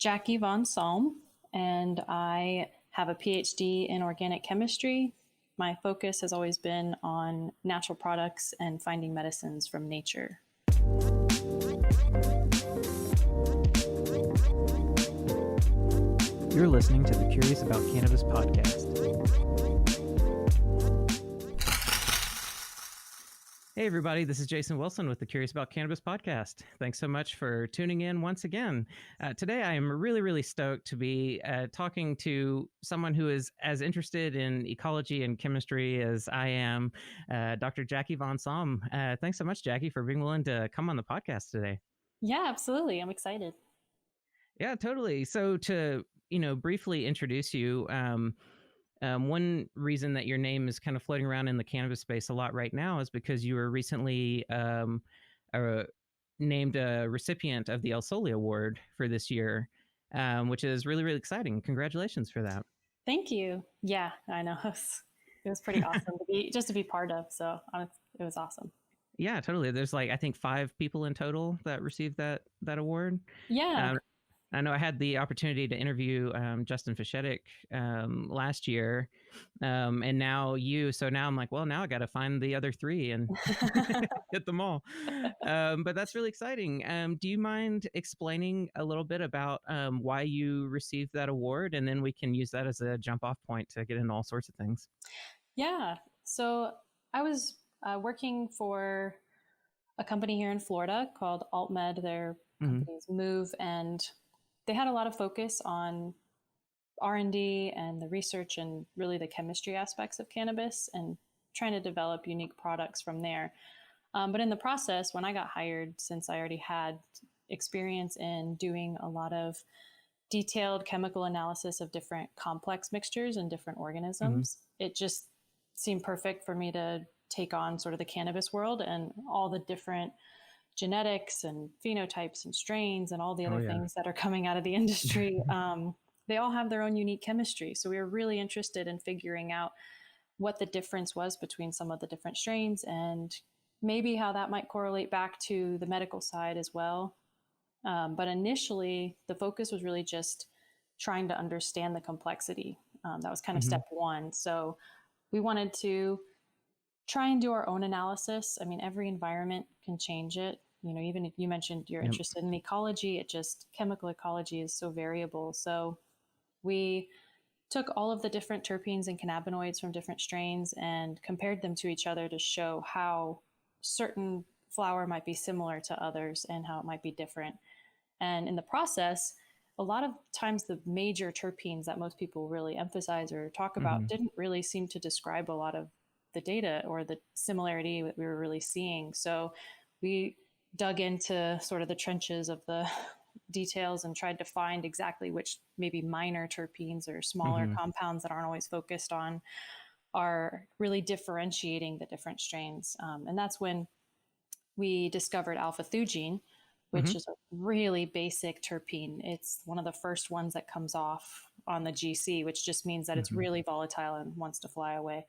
Jackie von Salm, and I have a PhD in organic chemistry. My focus has always been on natural products and finding medicines from nature. You're listening to the Curious About Cannabis podcast. Hey everybody, this is Jason Wilson with the Curious About Cannabis podcast. Thanks so much for tuning in once again. Today I am really stoked to be talking to someone who is as interested in ecology and chemistry as I am, Dr. Jackie von Salm. Thanks so much, Jackie, for being willing to come on the podcast today. Yeah, absolutely. I'm excited. Yeah, totally. So to, briefly introduce you, one reason that your name is kind of floating around in the cannabis space a lot right now is because you were recently named a recipient of the El Soli Award for this year, which is really exciting. Congratulations for that. Thank you. Yeah, I know. It was pretty awesome to be part of. So it was awesome. Yeah, totally. There's I think 5 people in total that received that award. Yeah. I know I had the opportunity to interview Justin Fischetic last year, and now you. So now I'm like, well, now I got to find the other 3 and hit them all. But that's really exciting. Do you mind explaining a little bit about why you received that award, and then we can use that as a jump-off point to get into all sorts of things? Yeah. So I was working for a company here in Florida called AltMed. Their company's Move, and they had a lot of focus on R&D and the research and really the chemistry aspects of cannabis and trying to develop unique products from there. But in the process, when I got hired, since I already had experience in doing a lot of detailed chemical analysis of different complex mixtures and different organisms, it just seemed perfect for me to take on sort of the cannabis world and all the different genetics and phenotypes and strains and all the other things that are coming out of the industry. They all have their own unique chemistry. So we were really interested in figuring out what the difference was between some of the different strains and maybe how that might correlate back to the medical side as well. But initially, the focus was really just trying to understand the complexity. That was kind of step one. So we wanted to try and do our own analysis. I mean, every environment can change it. Even if you mentioned you're interested in ecology, chemical ecology is so variable. So we took all of the different terpenes and cannabinoids from different strains and compared them to each other to show how certain flower might be similar to others and how it might be different. And in the process, a lot of times the major terpenes that most people really emphasize or talk about didn't really seem to describe a lot of the data or the similarity that we were really seeing. So we dug into sort of the trenches of the details and tried to find exactly which maybe minor terpenes or smaller compounds that aren't always focused on are really differentiating the different strains. And that's when we discovered alpha-theugene, which is a really basic terpene. It's one of the first ones that comes off on the GC, which just means that it's really volatile and wants to fly away.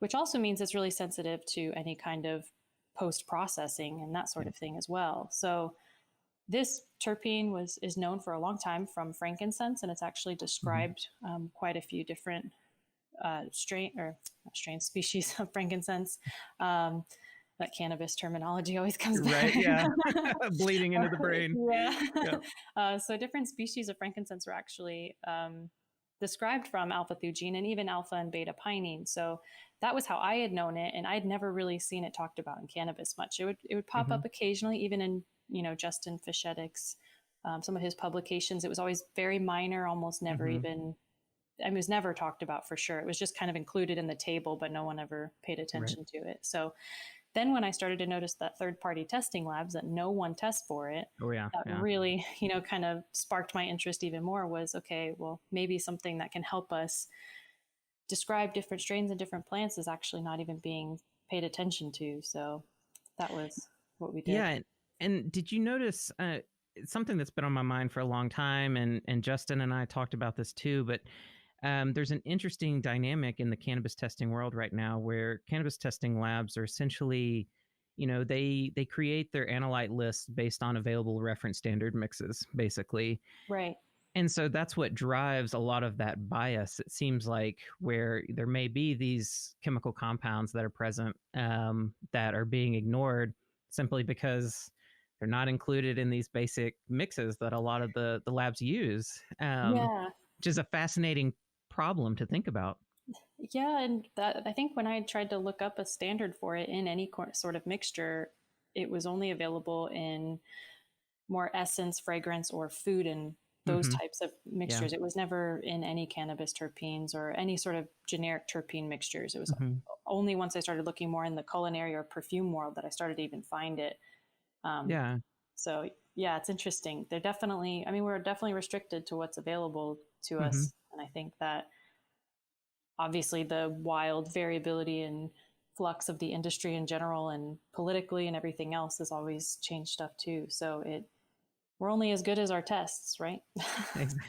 Which also means it's really sensitive to any kind of post-processing and that sort of thing as well. So this terpene is known for a long time from frankincense, and it's actually described quite a few different species of frankincense. That cannabis terminology always comes back. Right, yeah. Bleeding into the brain. So different species of frankincense were actually described from alpha-theugene and even alpha and beta pinene. So that was how I had known it, and I'd never really seen it talked about in cannabis much. It would pop up occasionally, even in Justin Fischetic's some of his publications. It was always very minor, almost never even. It was never talked about for sure. It was just kind of included in the table, but no one ever paid attention to it. So then when I started to notice that third-party testing labs that no one tests for it, that really, kind of sparked my interest even more was, okay, well, maybe something that can help us describe different strains and different plants is actually not even being paid attention to. So that was what we did. Yeah. And did you notice something that's been on my mind for a long time, and Justin and I talked about this too, but there's an interesting dynamic in the cannabis testing world right now where cannabis testing labs are essentially they create their analyte lists based on available reference standard mixes, basically. Right. And so that's what drives a lot of that bias, it seems like, where there may be these chemical compounds that are present that are being ignored simply because they're not included in these basic mixes that a lot of the labs use, Yeah. which is a fascinating problem to think about. Yeah, and that I think when I tried to look up a standard for it in any sort of mixture, it was only available in more essence, fragrance, or food and those Mm-hmm. types of Yeah. mixtures. It was never in any cannabis terpenes or any sort of generic terpene mixtures. It was Mm-hmm. only once I started looking more in the culinary or perfume world that I started to even find it. Um, Yeah. so yeah, it's interesting. They're definitely, I mean, we're definitely restricted to what's available to Mm-hmm. us. And I think that obviously the wild variability and flux of the industry in general and politically and everything else has always changed stuff too. So we're only as good as our tests, right?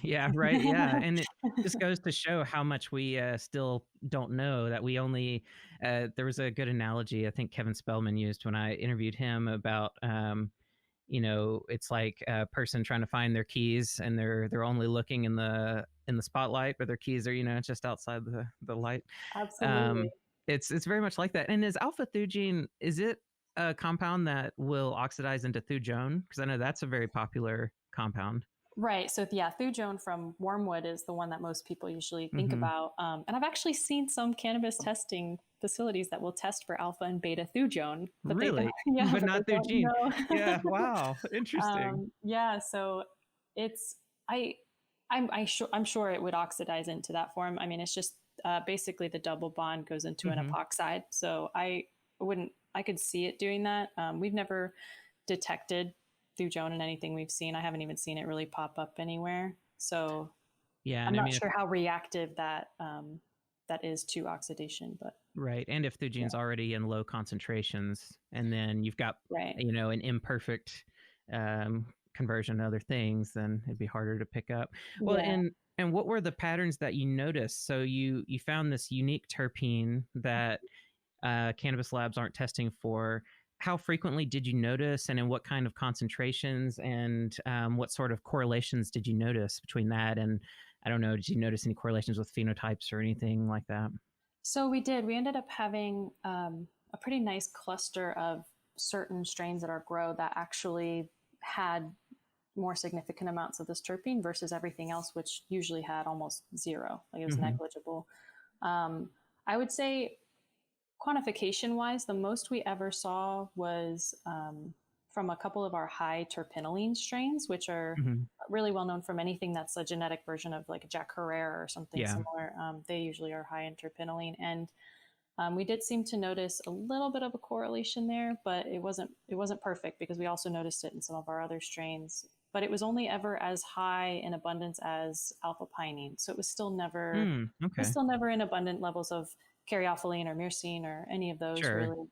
Yeah, right. Yeah. And it just goes to show how much we still don't know, that we only, there was a good analogy I think Kevin Spellman used when I interviewed him about, it's like a person trying to find their keys and they're only looking in the spotlight, but their keys are, just outside the light. Absolutely. Um, it's very much like that. And is alpha thugene, is it a compound that will oxidize into thujone? Because I know that's a very popular compound. Right. So yeah, thujone from wormwood is the one that most people usually think Mm-hmm. about. And I've actually seen some cannabis testing facilities that will test for alpha and beta thujone, but they don't. Really? Yeah, But but they not through don't gene. know. Yeah. Wow. Interesting. Yeah. So it's I I'm sure it would oxidize into that form. I mean, it's just basically the double bond goes into an Mm-hmm. epoxide. So I could see it doing that. We've never detected thujone in anything we've seen. I haven't even seen it really pop up anywhere. So Yeah. I'm And I not mean, sure how reactive that is to oxidation, but right. And if yeah, thugene's already in low concentrations, and then you've got, right. an imperfect conversion to other things, then it'd be harder to pick up. Well, Yeah. and what were the patterns that you noticed? So you found this unique terpene that cannabis labs aren't testing for. How frequently did you notice, and in what kind of concentrations, and what sort of correlations did you notice between that and, I don't know, did you notice any correlations with phenotypes or anything like that? So we did. We ended up having a pretty nice cluster of certain strains at our grow that actually had more significant amounts of this terpene versus everything else, which usually had almost zero. Like it was Mm-hmm. negligible. Um, I would say quantification wise, the most we ever saw was from a couple of our high terpenoline strains, which are Mm-hmm. really well known from anything that's a genetic version of like a Jack Herrera or something Yeah. similar. They usually are high in terpenoline, and we did seem to notice a little bit of a correlation there, but it wasn't perfect because we also noticed it in some of our other strains. But it was only ever as high in abundance as alpha pinene, so it was Okay. still never in abundant levels of caryophyllene or myrcene or any of those Sure. really.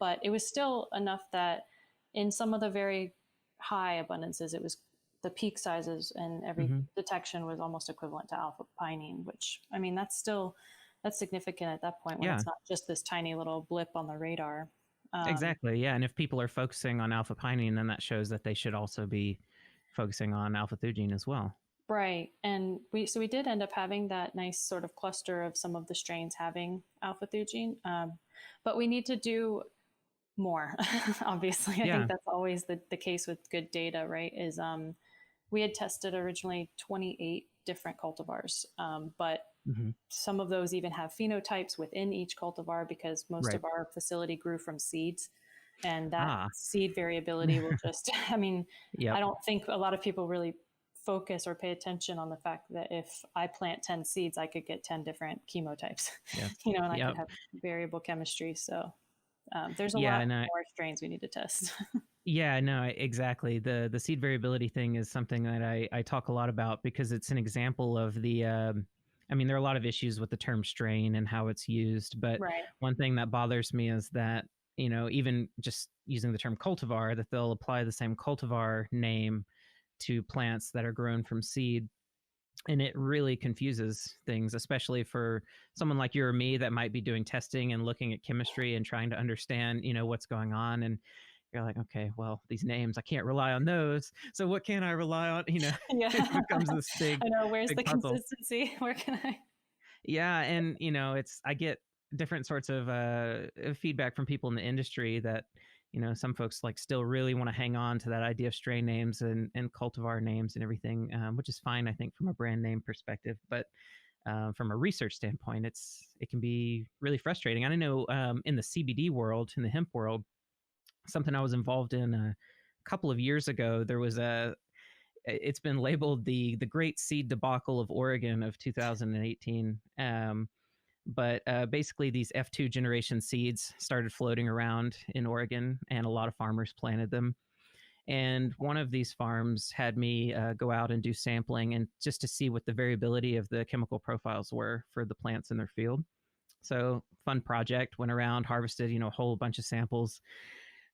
But it was still enough that in some of the very high abundances, it was the peak sizes and every Mm-hmm. detection was almost equivalent to alpha pinene, which I mean that's significant at that point when Yeah. it's not just this tiny little blip on the radar. Um, Exactly. Yeah. And if people are focusing on alpha pinene, then that shows that they should also be focusing on alpha thugene as well. right, and we did end up having that nice sort of cluster of some of the strains having alpha thugene, but we need to do more. Obviously, I think Yeah. that's always the case with good data, right? Is we had tested originally 28 different cultivars, but Mm-hmm. some of those even have phenotypes within each cultivar because most Right. of our facility grew from seeds, and that Ah. seed variability will just I mean, I Yep. don't think a lot of people really focus or pay attention on the fact that if I plant 10 seeds I could get 10 different chemotypes. Yep. And I could Yep. have variable chemistry. So there's a lot Yeah. No. more strains we need to test. Yeah. No. Exactly. The seed variability thing is something that I talk a lot about because it's an example of the. I mean, there are a lot of issues with the term strain and how it's used, but Right. one thing that bothers me is that, even just using the term cultivar, that they'll apply the same cultivar name to plants that are grown from seed. And it really confuses things, especially for someone like you or me that might be doing testing and looking at chemistry and trying to understand, what's going on. And you're like, okay, well, these names, I can't rely on those. So what can I rely on? Yeah. It becomes this I know. Where's big the puzzle. consistency? Where can I? Yeah. And, I get different sorts of feedback from people in the industry that, some folks like still really want to hang on to that idea of strain names and cultivar names and everything, which is fine, I think, from a brand name perspective. But from a research standpoint, it can be really frustrating. I know in the CBD world, in the hemp world, something I was involved in a couple of years ago, there was it's been labeled the Great Seed Debacle of Oregon of 2018. But basically, these F2 generation seeds started floating around in Oregon, and a lot of farmers planted them. And one of these farms had me go out and do sampling and just to see what the variability of the chemical profiles were for the plants in their field. So, fun project, went around, harvested, a whole bunch of samples,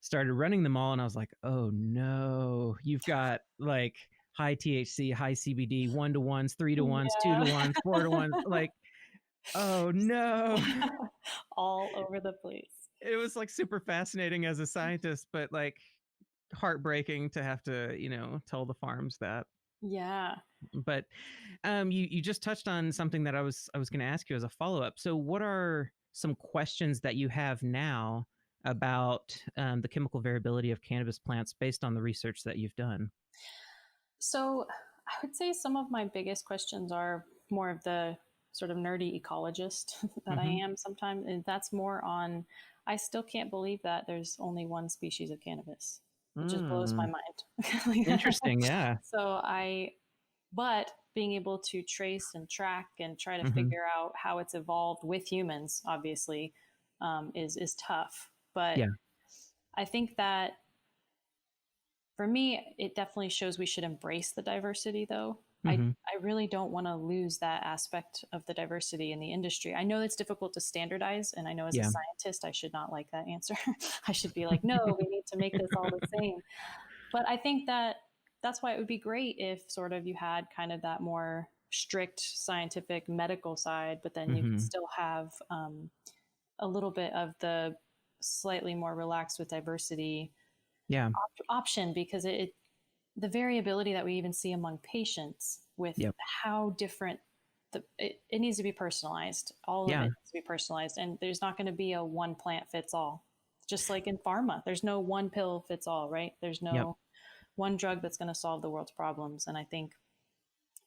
started running them all. And I was like, oh no, you've got like high THC, high CBD, 1-to-1s, 3-to-1s, Yeah. 2-to-1s, 4-to-1s. Like, oh no. All over the place. It was like super fascinating as a scientist, but like heartbreaking to have to, tell the farms that. Yeah. But you just touched on something that I was going to ask you as a follow-up. So what are some questions that you have now about the chemical variability of cannabis plants based on the research that you've done? So I would say some of my biggest questions are more of the sort of nerdy ecologist that I Mm-hmm. am sometimes. And that's more on, I still can't believe that there's only one species of cannabis. It just blows my mind. Interesting. Yeah. So but being able to trace and track and try to Mm-hmm. figure out how it's evolved with humans, obviously, is tough. But Yeah. I think that for me, it definitely shows we should embrace the diversity, though. Mm-hmm. I really don't want to lose that aspect of the diversity in the industry. I know it's difficult to standardize, and I know as a Yeah. scientist, I should not like that answer. I should be like, no, we need to make this all the same. But I think that that's why it would be great if sort of you had kind of that more strict scientific medical side, but then you could Mm-hmm. still have a little bit of the slightly more relaxed with diversity Yeah. option, because the variability that we even see among patients with Yep. how different it needs to be personalized. All of Yeah. it needs to be personalized, and there's not going to be a one plant fits all. Just like in pharma, there's no one pill fits all, right? There's Yep. no one drug that's going to solve the world's problems. And I think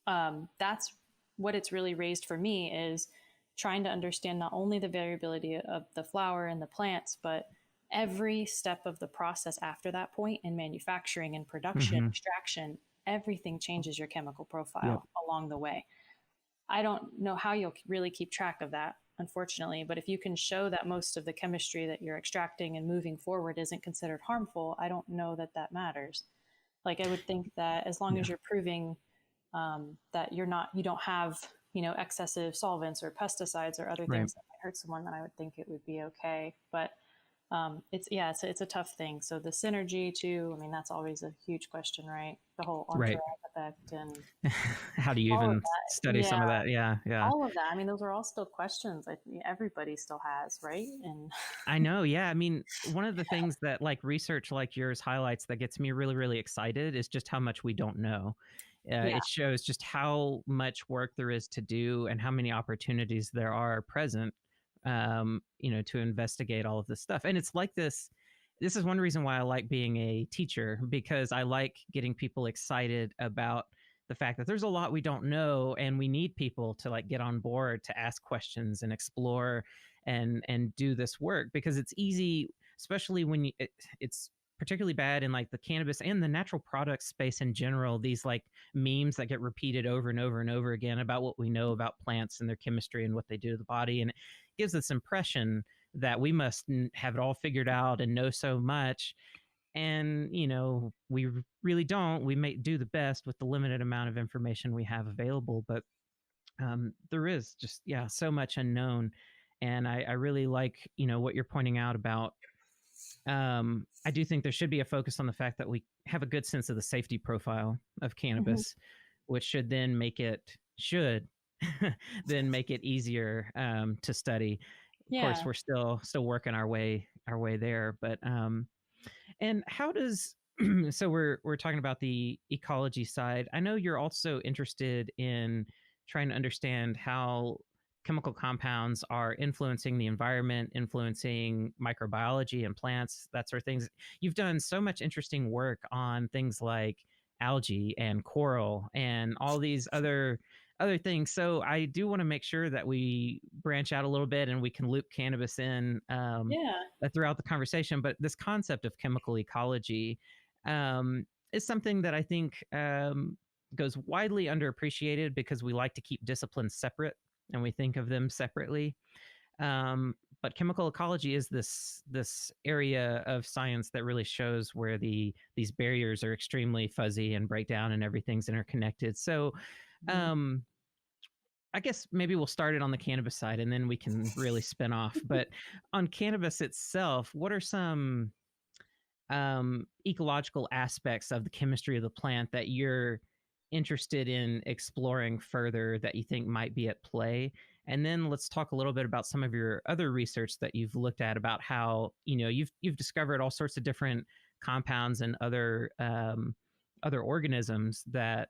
that's what it's really raised for me, is trying to understand not only the variability of the flower and the plants, but every step of the process after that point in manufacturing and production, Mm-hmm. extraction. Everything changes your chemical Yep. profile along the way. I don't know how you'll really keep track of that, unfortunately, but if you can show that most of the chemistry that you're extracting and moving forward isn't considered harmful, I don't know that that matters. Like, I would think that as long Yeah. as you're proving that you don't have, excessive solvents or pesticides or other Right. things that might hurt someone, then I would think it would be okay. But it's a tough thing. So the synergy too, I mean, that's always a huge question, right? The whole Right. entourage effect and How do you all of even that. study some Yeah, of that? Yeah. Yeah. all of that. I mean, those are all still questions I think everybody still has, right? And I know. Yeah. I mean, one of the things that like research like yours highlights that gets me really, really excited is just how much we don't know. yeah, It shows just how much work there is to do and how many opportunities there are present, to investigate all of this stuff. And it's like this. This is one reason why I like being a teacher, because I like getting people excited about the fact that there's a lot we don't know, and we need people to like get on board to ask questions and explore and do this work, because it's easy, especially when it's particularly bad in like the cannabis and the natural product space in general, these like memes that get repeated over and over and over again about what we know about plants and their chemistry and what they do to the body, and it gives this impression that we must have it all figured out and know so much. And we really don't. We may do the best with the limited amount of information we have available, but there is just so much unknown. And I really like what you're pointing out about. I do think there should be a focus on the fact that we have a good sense of the safety profile of mm-hmm. cannabis, which should then make it should then make it easier to study. Of course, Yeah. we're still working our way there, but and how does so we're talking about the ecology side. I know you're also interested in trying to understand how chemical compounds are influencing the environment, influencing microbiology and plants, that sort of things. You've done so much interesting work on things like algae and coral and all these other things. So I do want to make sure that we branch out a little bit and we can loop cannabis in Yeah. throughout the conversation. But this concept of chemical ecology is something that I think goes widely underappreciated because we like to keep disciplines separate and we think of them separately. But chemical ecology is this area of science that really shows where these barriers are extremely fuzzy and break down and everything's interconnected. So Mhm. um, I guess maybe we'll start it on the cannabis side and then we can really spin off. But on cannabis itself, what are some ecological aspects of the chemistry of the plant that you're interested in exploring further that you think might be at play? And then let's talk a little bit about some of your other research that you've looked at about how you've discovered all sorts of different compounds and other organisms that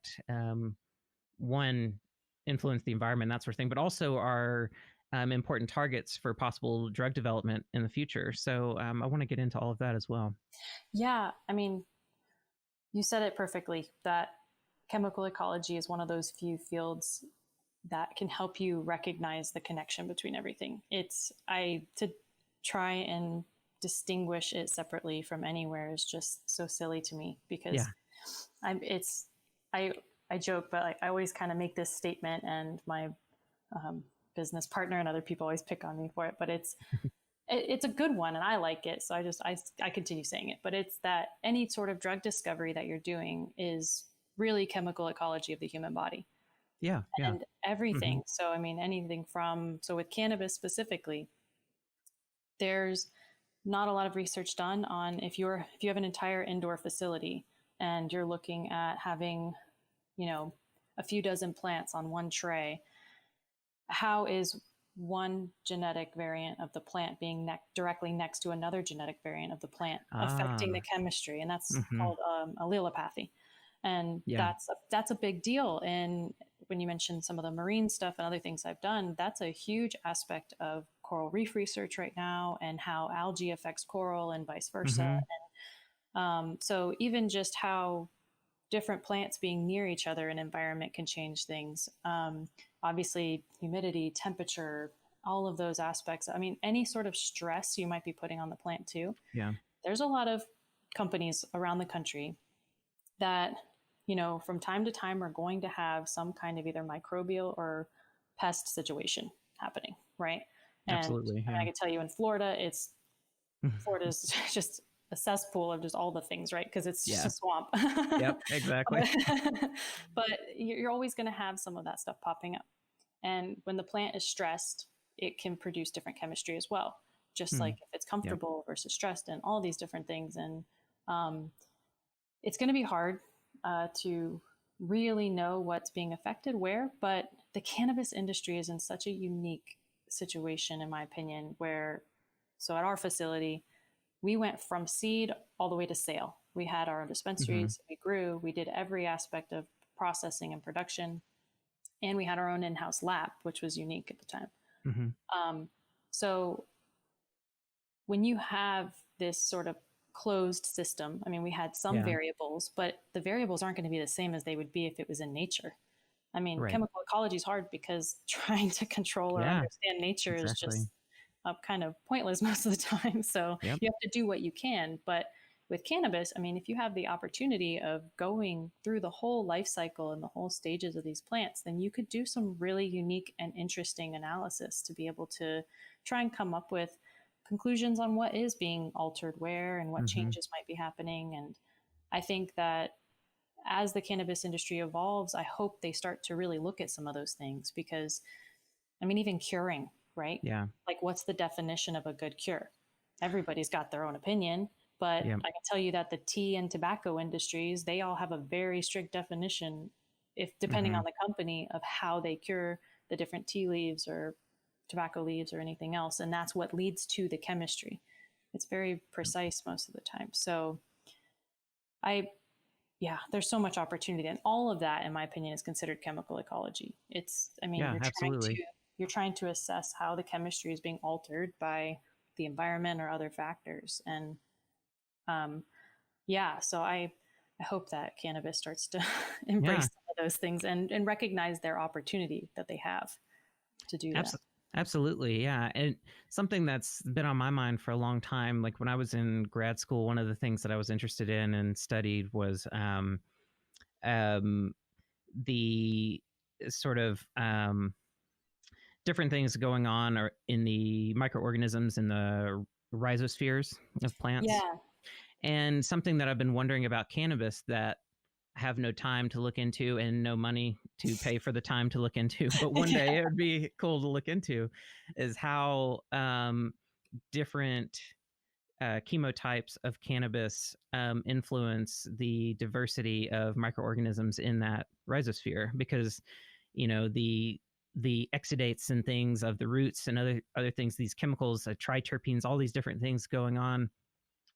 one influence the environment, that sort of thing, but also are important targets for possible drug development in the future. So I want to get into all of that as well. Yeah. I mean, you said it perfectly that chemical ecology is one of those few fields that can help you recognize the connection between everything. To try and distinguish it separately from anywhere is just so silly to me because Yeah. I'm it's I I joke, but I always kind of make this statement, and my um, business partner and other people always pick on me for it. But it's a good one, and I like it, so I continue saying it. But it's that any sort of drug discovery that you're doing is really chemical ecology of the human body Yeah. Yeah. and Hmm. everything. So I mean, anything from with cannabis specifically, there's not a lot of research done on if you have an entire indoor facility and you're looking at having you know a few dozen plants on one tray, how is one genetic variant of the plant being directly next to another genetic variant of the plant affecting the Ah. chemistry, and that's Hmm. called allelopathy. And Yeah. that's a big deal. And when you mentioned some of the marine stuff and other things I've done, that's a huge aspect of coral reef research right now, and how algae affects coral and vice versa. Hmm. So even just how different plants being near each other in environment can change things. Obviously, humidity, temperature, all of those aspects. I mean, any sort of stress you might be putting on the plant too. Yeah. There's a lot of companies around the country that, from time to time are going to have some kind of either microbial or pest situation happening, right? And Absolutely. I mean, I Yeah. can tell you in Florida's just a cesspool of just all the things, right? Because it's just Yeah. a swamp. Yep. Exactly. but you're always going to have some of that stuff popping up. And when the plant is stressed, it can produce different chemistry as well, just Hmm. like if it's Yep. comfortable versus stressed and all these different things. And um, it's going to be hard to really know what's being affected where, but the cannabis industry is in such a unique situation, in my opinion, where, so at our facility, we went from seed all the way to sale. We had our own Hmm. dispensaries, we grew, we did every aspect of processing and production, and we had our own in house lab, which was unique at the time. Hmm. So when you have this sort of closed system, I mean, we had some Yeah. variables, but the variables aren't going to be the same as they would be if it was in nature. I mean, Right. chemical ecology is hard because trying to control or Yeah. understand nature is Exactly. just kind of pointless most of the time. So Yep. you have to do what you can. But with cannabis, I mean, if you have the opportunity of going through the whole life cycle and the whole stages of these plants, then you could do some really unique and interesting analysis to be able to try and come up with conclusions on what is being altered where and what Hmm. changes might be happening. And I think that as the cannabis industry evolves, I hope they start to really look at some of those things because, I mean, even curing, right? Yeah. Like, what's the definition of a good cure? Everybody's got their own opinion, but Yeah. I can tell you that the tea and tobacco industries, they all have a very strict definition if depending on the company, of how they cure the different tea leaves or tobacco leaves or anything else. And that's what leads to the chemistry. It's very precise most of the time. So there's so much opportunity, and all of that, in my opinion, is considered chemical ecology. Yeah, absolutely. You're trying to assess how the chemistry is being altered by the environment or other factors. And so I hope that cannabis starts to embrace some of those things and recognize their opportunity that they have to do that. Absolutely. Yeah. And something that's been on my mind for a long time, like when I was in grad school, one of the things that I was interested in and studied was the sort of different things going on or in the microorganisms in the rhizospheres of plants. Yeah. And something that I've been wondering about cannabis that I have no time to look into and no money to pay for the time to look into, but one day it would be cool to look into, is how different chemotypes of cannabis influence the diversity of microorganisms in that rhizosphere. Because, you know, the exudates and things of the roots and other things, these chemicals, triterpenes, all these different things going on,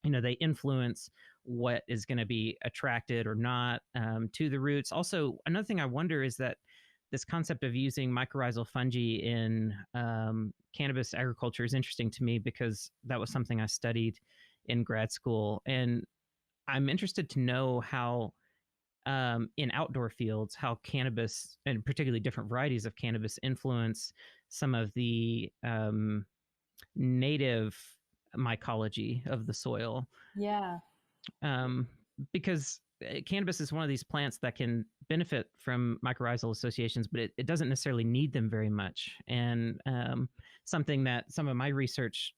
you know, they influence what is going to be attracted or not to the roots. Also, another thing I wonder is that this concept of using mycorrhizal fungi in cannabis agriculture is interesting to me, because that was something I studied in grad school. And I'm interested to know how in outdoor fields, how cannabis, and particularly different varieties of cannabis, influence some of the native mycology of the soil. Yeah. Because cannabis is one of these plants that can benefit from mycorrhizal associations, but it doesn't necessarily need them very much. And something that some of my research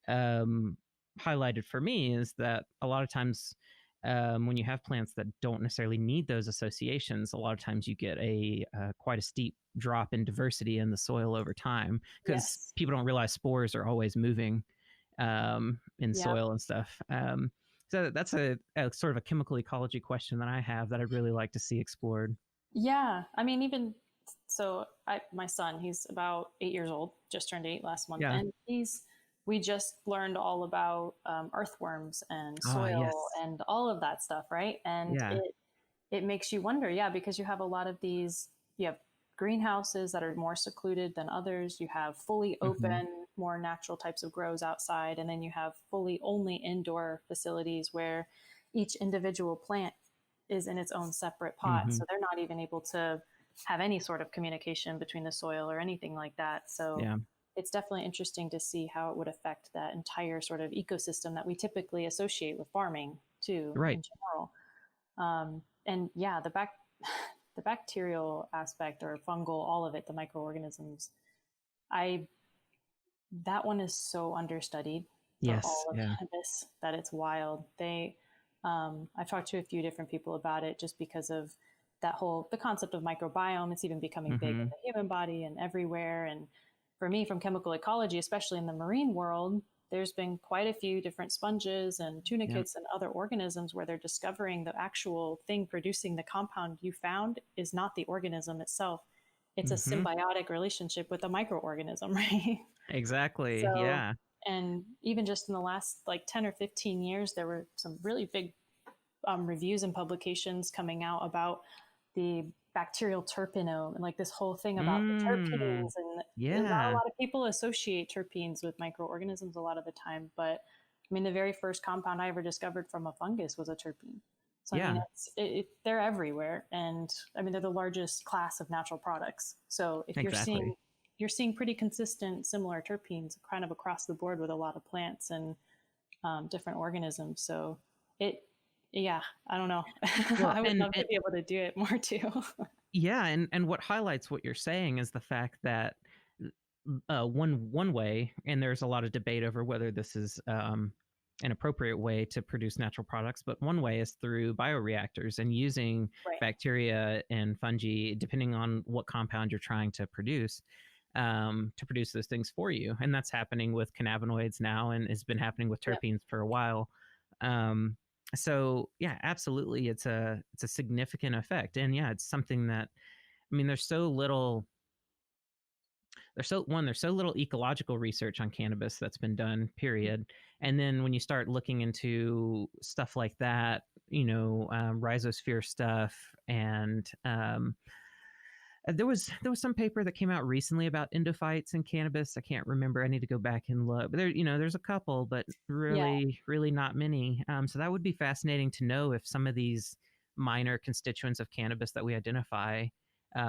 highlighted for me is that a lot of times when you have plants that don't necessarily need those associations, a lot of times you get quite a steep drop in diversity in the soil over time, because people don't realize spores are always moving in soil and stuff. So that's a sort of a chemical ecology question that I have that I'd really like to see explored. Yeah. I mean, even so, my son, he's about 8 years old, just turned 8 last month. Yeah. And we just learned all about earthworms and soil and all of that stuff, right? And it makes you wonder, because you have a lot of these, you have greenhouses that are more secluded than others. You have fully open, more natural types of grows outside. And then you have fully only indoor facilities where each individual plant is in its own separate pot. So they're not even able to have any sort of communication between the soil or anything like that. So it's definitely interesting to see how it would affect that entire sort of ecosystem that we typically associate with farming too, in general. And the bacterial aspect or fungal, all of it, the microorganisms, that one is so understudied for all of cannabis that it's wild. I've talked to a few different people about it just because of the concept of microbiome. It's even becoming big in the human body and everywhere. And for me, from chemical ecology, especially in the marine world, there's been quite a few different sponges and tunicates and other organisms where they're discovering the actual thing producing the compound you found is not the organism itself. It's a symbiotic relationship with a microorganism, right? Exactly. So, and even just in the last 10 or 15 years, there were some really big reviews and publications coming out about the bacterial terpenome and this whole thing about the terpenes. And not a lot of people associate terpenes with microorganisms a lot of the time. But I mean, the very first compound I ever discovered from a fungus was a terpene. So I mean, they're everywhere. And I mean, they're the largest class of natural products. So if you're seeing pretty consistent, similar terpenes kind of across the board with a lot of plants and different organisms. So I don't know. Well, I would love to be able to do it more too. And what highlights what you're saying is the fact that one way, and there's a lot of debate over whether this is an appropriate way to produce natural products, but one way is through bioreactors and using bacteria and fungi, depending on what compound you're trying to produce those things for you. And that's happening with cannabinoids now, and has been happening with terpenes for a while. So yeah, absolutely, it's a significant effect, and yeah, it's something that, I mean, there's so little ecological research on cannabis that's been done, period. And then when you start looking into stuff like that, rhizosphere stuff, and there was some paper that came out recently about endophytes in cannabis. I can't remember. I need to go back and look. But there's a couple, but Yeah. really not many. So that would be fascinating to know if some of these minor constituents of cannabis that we identify,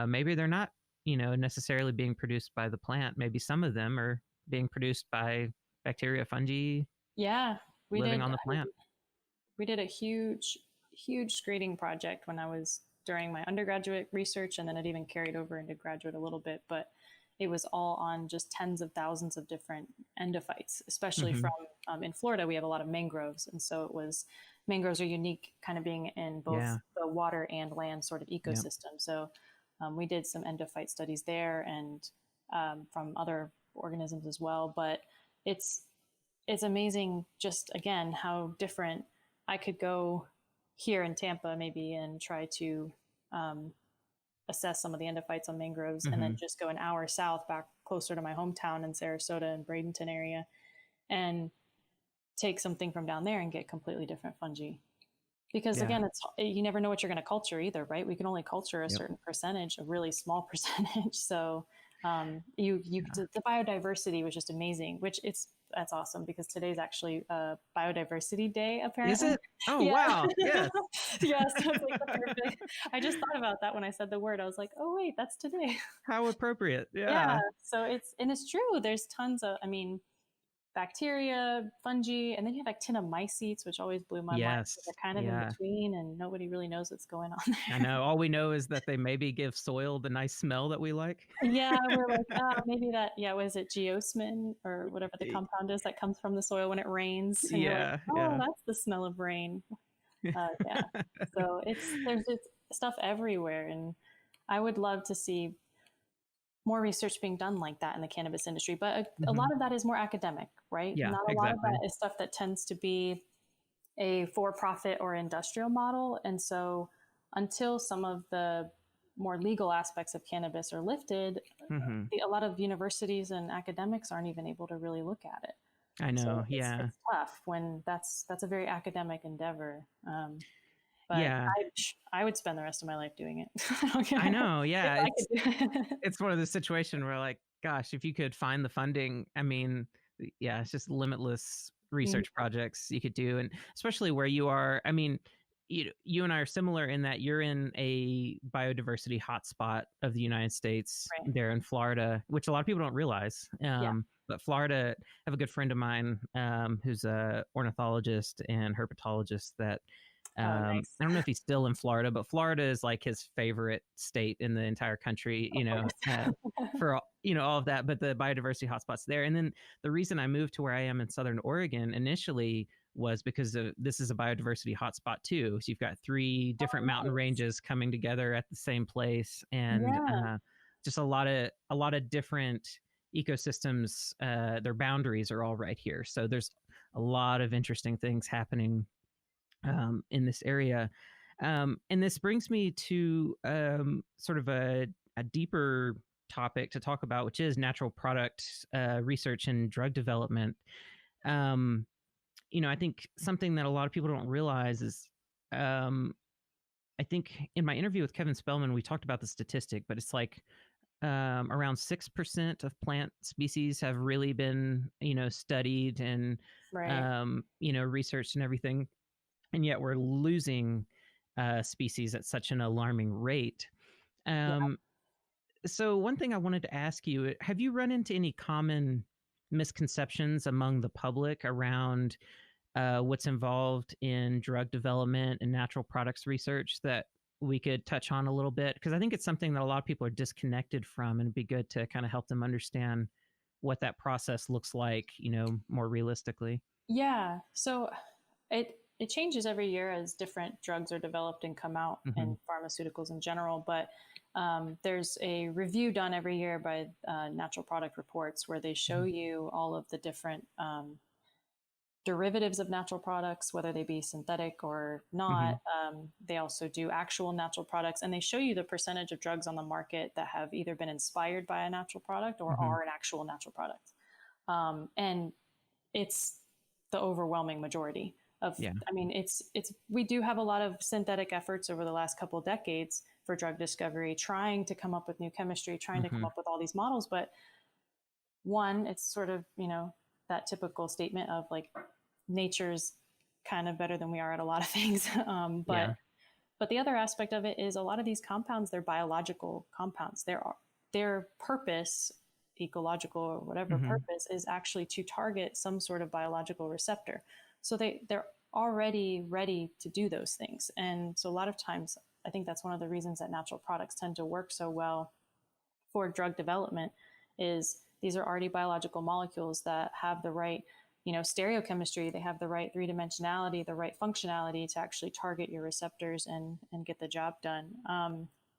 maybe they're not, necessarily being produced by the plant. Maybe some of them are being produced by bacteria, fungi Yeah. We living did. on the plant. We did a huge screening project when I was during my undergraduate research, and then it even carried over into graduate a little bit. But it was all on just tens of thousands of different endophytes, especially Mm-hmm. from in Florida. We have a lot of mangroves, and so it was mangroves are unique, kind of being in both Yeah. the water and land sort of Yep. ecosystem. So we did some endophyte studies there, and from other organisms as well. But it's it's amazing, just again how different. I could go here in Tampa maybe and try to um, assess some of the endophytes on mangroves, and Mm-hmm. then just go an hour south back closer to my hometown in Sarasota and Bradenton area and take something from down there and get completely different fungi. Because Yeah. again, it's you never know what you're going to culture either, right? We can only culture a Yep. certain percentage, a really small percentage. So the biodiversity was just amazing, which that's awesome because today's actually biodiversity day Is apparently. it? Oh, Yeah. wow. Yes. Yeah, so it's like the perfect. I just thought about that when I said the word. I was like, oh wait, that's today. How appropriate. Yeah. Yeah. So it's true. There's tons of, I mean, bacteria, fungi, and then you have actinomycetes, which always blew my mind because Yes. they're kind of in Yeah. between and nobody really knows what's going on I there. know. All we know is that they maybe give soil the nice smell that we like. Yeah, we're like, maybe that, yeah, was it geosmin or whatever the compound is that comes from the soil when it rains? And you're like, Yeah. oh, Yeah. that's the smell of rain. Yeah. So there's just stuff everywhere. And I would love to see more research being done like that in the cannabis industry. But a Hmm. lot of that is more academic, right? Yeah, Not a lot of exactly. that is stuff that tends to be a for profit or industrial model. And so until some of the more legal aspects of cannabis are lifted, Hmm. a lot of universities and academics aren't even able to really look at it. I So know. Yeah. it's tough when that's a very academic endeavor. But Yeah. I would spend the rest of my life doing it. I don't I care know. if Yeah. I could do it. It's one of the situations where, like, gosh, if you could find the funding, I mean, yeah, it's just limitless Mm, research projects you could do. And especially where you are, I mean, you and I are similar in that you're in a biodiversity hotspot of the United States right. there in Florida, which a lot of people don't realize. Yeah. But Florida, I have a good friend of mine who's a ornithologist and herpetologist that Oh, I nice. don't know if he's still in Florida, but Florida is like his favorite state in the entire country, Of course. for all of that. But the biodiversity hotspots there, and then the reason I moved to where I am in Southern Oregon initially was because this is a biodiversity hotspot too. So you've got three different Oh, mountain nice. ranges coming together at the same place, and Yeah. just a lot of different ecosystems. Their boundaries are all right here, so there's a lot of interesting things happening in this area. And this brings me to sort of a deeper topic to talk about, which is natural product research and drug development. Um, I think something that a lot of people don't realize is, um, I think in my interview with Kevin Spellman, we talked about the statistic, but it's like around 6% of plant species have really been, studied and, Right. researched and everything, and yet we're losing species at such an alarming rate. Yeah. Um, so, one thing I wanted to ask you: have you run into any common misconceptions among the public around what's involved in drug development and natural products research that we could touch on a little bit? Because I think it's something that a lot of people are disconnected from, and it'd be good to kind of help them understand what that process looks like, more realistically. Yeah. So it changes every year as different drugs are developed and come out Hmm. in pharmaceuticals in general. But there's a review done every year by Natural Product Reports where they show Hmm. you all of the different derivatives of natural products, whether they be synthetic or not. They also do actual natural products, and they show you the percentage of drugs on the market that have either been inspired by a natural product or are an actual natural product. And it's the overwhelming majority of, I mean, we do have a lot of synthetic efforts over the last couple of decades for drug discovery, trying to come up with new chemistry, trying to come up with all these models. But one, it's sort of, that typical statement of like, nature's kind of better than we are at a lot of things. But the other aspect of it is a lot of these compounds, they're biological compounds. Their purpose, ecological or whatever purpose, is actually to target some sort of biological receptor. So they're already ready to do those things. And so a lot of times, I think that's one of the reasons that natural products tend to work so well for drug development, is these are already biological molecules that have the right stereochemistry, they have the right three-dimensionality, the right functionality to actually target your receptors and get the job done.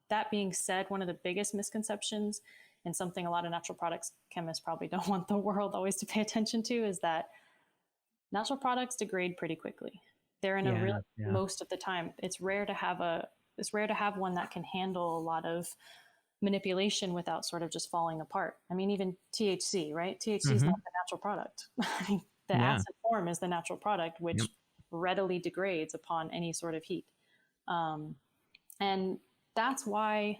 That being said, one of the biggest misconceptions, and something a lot of natural products chemists probably don't want the world always to pay attention to, is that natural products degrade pretty quickly. They're in most of the time. It's rare to have one that can handle a lot of manipulation without sort of just falling apart. I mean, even THC, right? THC is not the natural product. The acid form is the natural product, which readily degrades upon any sort of heat. And that's why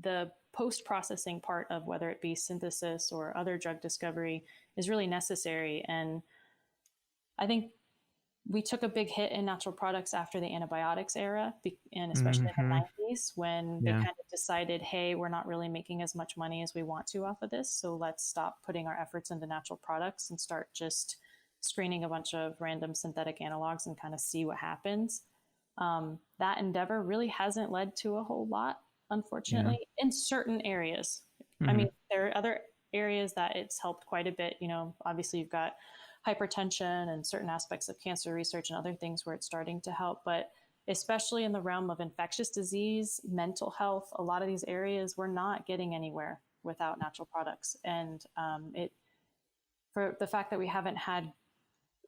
the post-processing part of whether it be synthesis or other drug discovery is really necessary. And I think we took a big hit in natural products after the antibiotics era, and especially in the 90s, when they kind of decided, hey, we're not really making as much money as we want to off of this, so let's stop putting our efforts into natural products and start just screening a bunch of random synthetic analogs and kind of see what happens. That endeavor really hasn't led to a whole lot, unfortunately, in certain areas. I mean, there are other areas that it's helped quite a bit. Obviously you've got hypertension and certain aspects of cancer research and other things where it's starting to help. But especially in the realm of infectious disease, mental health, a lot of these areas, we're not getting anywhere without natural products. And for the fact that we haven't had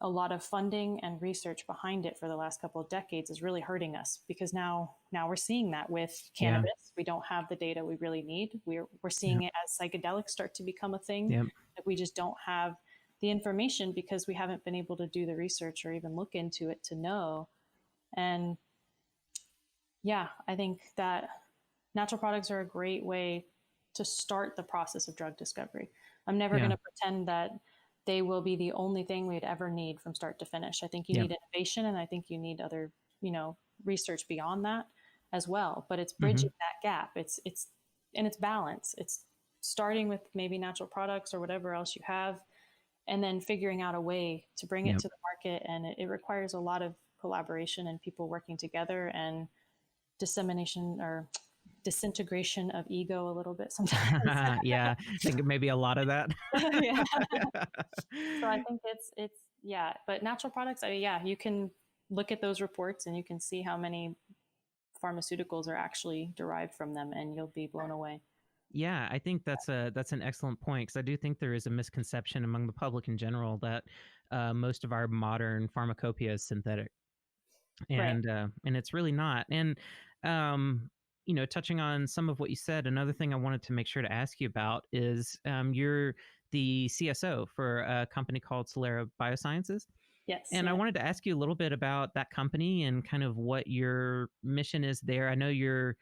a lot of funding and research behind it for the last couple of decades is really hurting us, because now we're seeing that with cannabis. We don't have the data we really need. We're seeing it as psychedelics start to become a thing. That we just don't have the information because we haven't been able to do the research or even look into it to know. And I think that natural products are a great way to start the process of drug discovery. I'm never going to pretend that they will be the only thing we'd ever need from start to finish. I think you need innovation, and I think you need other, research beyond that as well. But it's bridging that gap. It's balance. It's starting with maybe natural products or whatever else you have, and then figuring out a way to bring it to the market. And it requires a lot of collaboration and people working together, and dissemination or disintegration of ego a little bit sometimes. I think maybe a lot of that. So I think it's but natural products, you can look at those reports and you can see how many pharmaceuticals are actually derived from them, and you'll be blown away. Yeah, I think that's an excellent point, because I do think there is a misconception among the public in general that most of our modern pharmacopoeia is synthetic, and it's really not. And touching on some of what you said, another thing I wanted to make sure to ask you about is you're the CSO for a company called Psilera Biosciences. Yes. And I wanted to ask you a little bit about that company and kind of what your mission is there. I know you're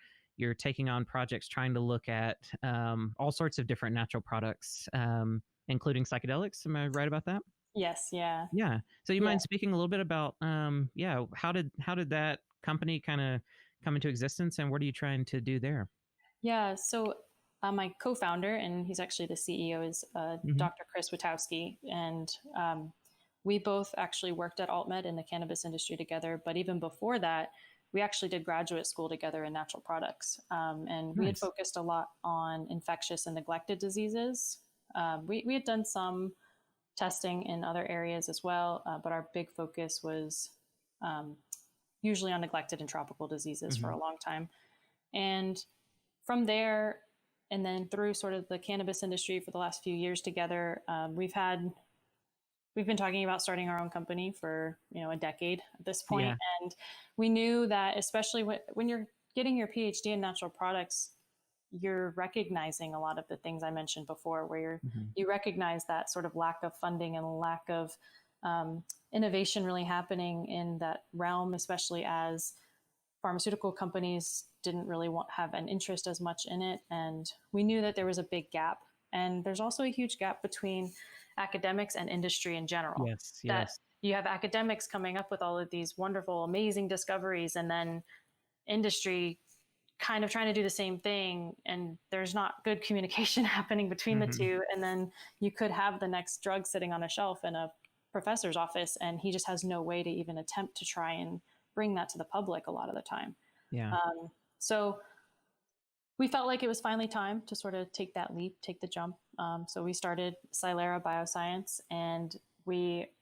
taking on projects trying to look at all sorts of different natural products, including psychedelics. Am I right about that? Yes. Yeah. Yeah. So you mind speaking a little bit about, how did that company kind of come into existence, and what are you trying to do there? Yeah. So my co-founder, and he's actually the CEO, is Dr. Chris Witowski. And we both actually worked at AltMed in the cannabis industry together. But even before that, we actually did graduate school together in natural products. And we had focused a lot on infectious and neglected diseases. We had done some testing in other areas as well, but our big focus was usually on neglected and tropical diseases for a long time. And from there, and then through sort of the cannabis industry for the last few years together, we've had we've been talking about starting our own company for, a decade at this point. Yeah. And we knew that especially when you're getting your PhD in natural products, you're recognizing a lot of the things I mentioned before, where you recognize that sort of lack of funding and lack of innovation really happening in that realm, especially as pharmaceutical companies didn't really have an interest as much in it. And we knew that there was a big gap. And there's also a huge gap between academics and industry in general. Yes. That you have academics coming up with all of these wonderful, amazing discoveries, and then industry kind of trying to do the same thing, and there's not good communication happening between the two. And then you could have the next drug sitting on a shelf in a professor's office, and he just has no way to even attempt to try and bring that to the public a lot of the time. Yeah. So we felt like it was finally time to sort of take that leap, take the jump. So we started Psilera Bioscience, and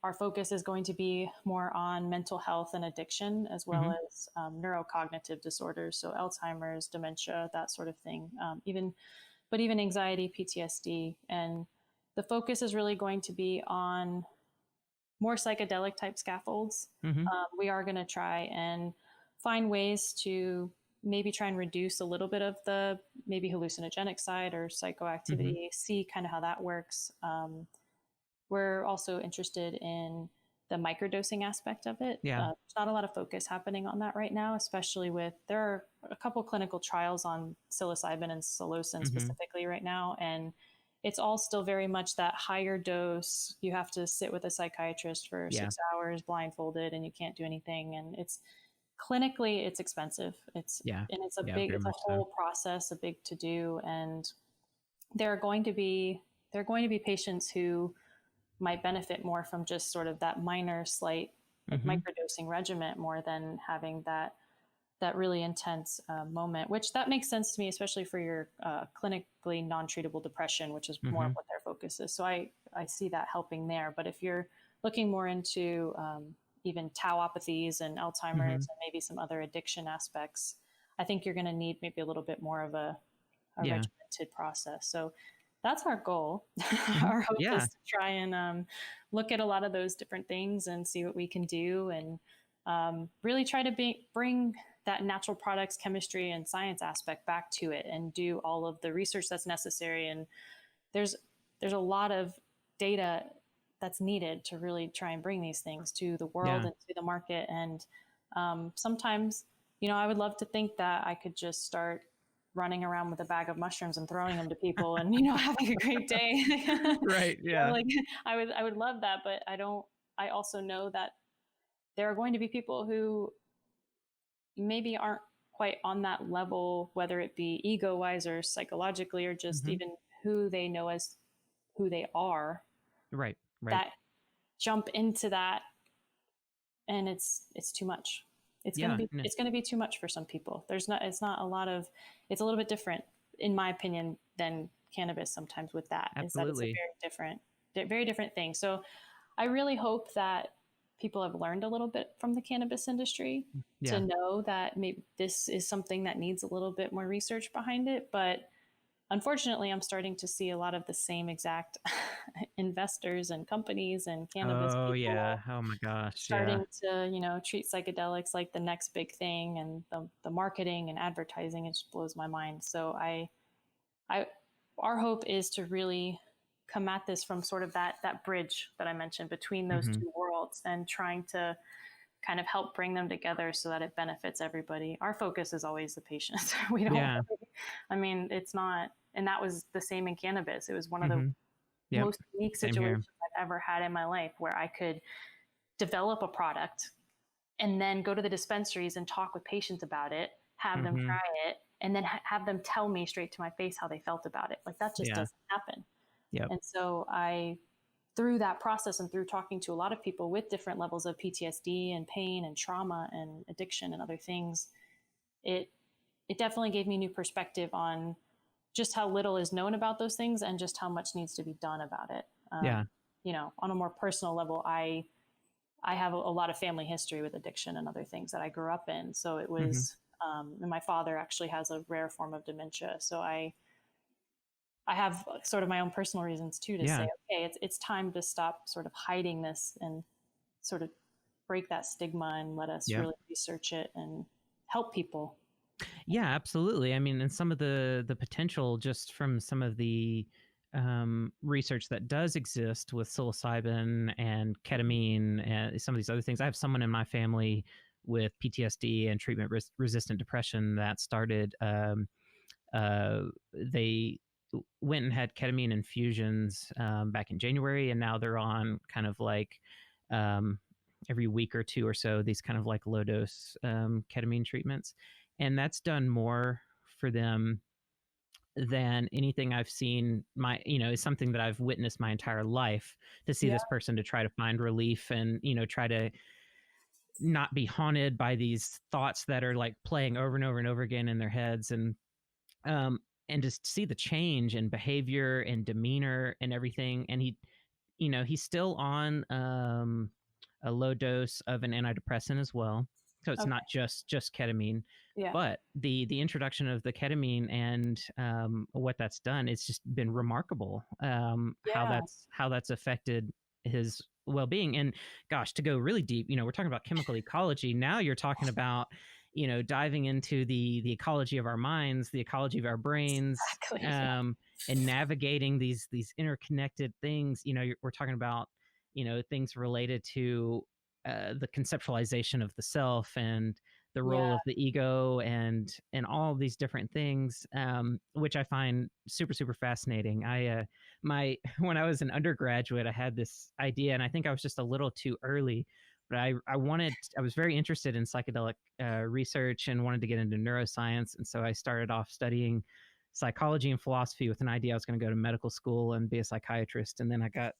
our focus is going to be more on mental health and addiction, as well as neurocognitive disorders. So Alzheimer's, dementia, that sort of thing, even anxiety, PTSD. And the focus is really going to be on more psychedelic type scaffolds. We are going to try and find ways to maybe try and reduce a little bit of the maybe hallucinogenic side or psychoactivity, see kind of how that works. We're also interested in the microdosing aspect of it. There's not a lot of focus happening on that right now, especially there are a couple clinical trials on psilocybin and psilocin specifically right now. And it's all still very much that higher dose. You have to sit with a psychiatrist for 6 hours blindfolded, and you can't do anything. And it's clinically, it's expensive. It's a whole process, a big to do. And there are going to be patients who might benefit more from just sort of that minor, slight microdosing regimen more than having that really intense moment, which that makes sense to me, especially for your clinically non-treatable depression, which is more of what their focus is. So I see that helping there. But if you're looking more into even tauopathies and Alzheimer's and maybe some other addiction aspects, I think you're going to need maybe a little bit more of a regimented process. So that's our goal. Our hope is to try and look at a lot of those different things and see what we can do, and really try to bring that natural products chemistry and science aspect back to it, and do all of the research that's necessary. And there's a lot of data that's needed to really try and bring these things to the world and to the market. And sometimes, I would love to think that I could just start running around with a bag of mushrooms and throwing them to people and, having a great day. Right. Yeah. I would love that, but I also know that there are going to be people who maybe aren't quite on that level, whether it be ego wise or psychologically, or just even who they know as who they are. Right. That jump into that, and it's too much. It's going to be too much for some people. It's a little bit different, in my opinion, than cannabis sometimes with that. Absolutely. Is that it's a very different thing. So I really hope that people have learned a little bit from the cannabis industry to know that maybe this is something that needs a little bit more research behind it. But unfortunately, I'm starting to see a lot of the same exact investors and companies and cannabis people. Oh my gosh. Starting to, treat psychedelics like the next big thing, and the marketing and advertising, it just blows my mind. So our hope is to really come at this from sort of that bridge that I mentioned between those two worlds, and trying to kind of help bring them together so that it benefits everybody. Our focus is always the patient. We don't, it's not, and that was the same in cannabis. It was one of the most unique situations I've ever had in my life, where I could develop a product and then go to the dispensaries and talk with patients about it, have them try it, and then have them tell me straight to my face how they felt about it. Like, that just doesn't happen. And so through that process, and through talking to a lot of people with different levels of PTSD and pain and trauma and addiction and other things, it definitely gave me new perspective on just how little is known about those things, and just how much needs to be done about it. On a more personal level, I have a lot of family history with addiction and other things that I grew up in. So it was, and my father actually has a rare form of dementia. So I have sort of my own personal reasons too to say, okay, it's time to stop sort of hiding this and sort of break that stigma and let us really research it and help people. Yeah, absolutely. I mean, and some of the potential just from some of the research that does exist with psilocybin and ketamine and some of these other things. I have someone in my family with PTSD and treatment resistant depression that started. They went and had ketamine infusions back in January, and now they're on kind of like every week or two or so these kind of like low dose ketamine treatments, and that's done more for them than anything I've seen. Is something that I've witnessed my entire life, to see this person to try to find relief and try to not be haunted by these thoughts that are like playing over and over and over again in their heads, and just see the change in behavior and demeanor and everything. And he's still on a low dose of an antidepressant as well, so it's not just ketamine. But the introduction of the ketamine and what that's done, it's just been remarkable. How that's affected his well-being. And gosh, to go really deep, we're talking about chemical ecology. Now you're talking about diving into the ecology of our minds, the ecology of our brains, and navigating these interconnected things. We're talking about things related to the conceptualization of the self and the role of the ego and all of these different things, which I find super, super fascinating. When I was an undergraduate, I had this idea, and I think I was just a little too early, but I was very interested in psychedelic research and wanted to get into neuroscience. And so I started off studying psychology and philosophy with an idea I was going to go to medical school and be a psychiatrist. And then I got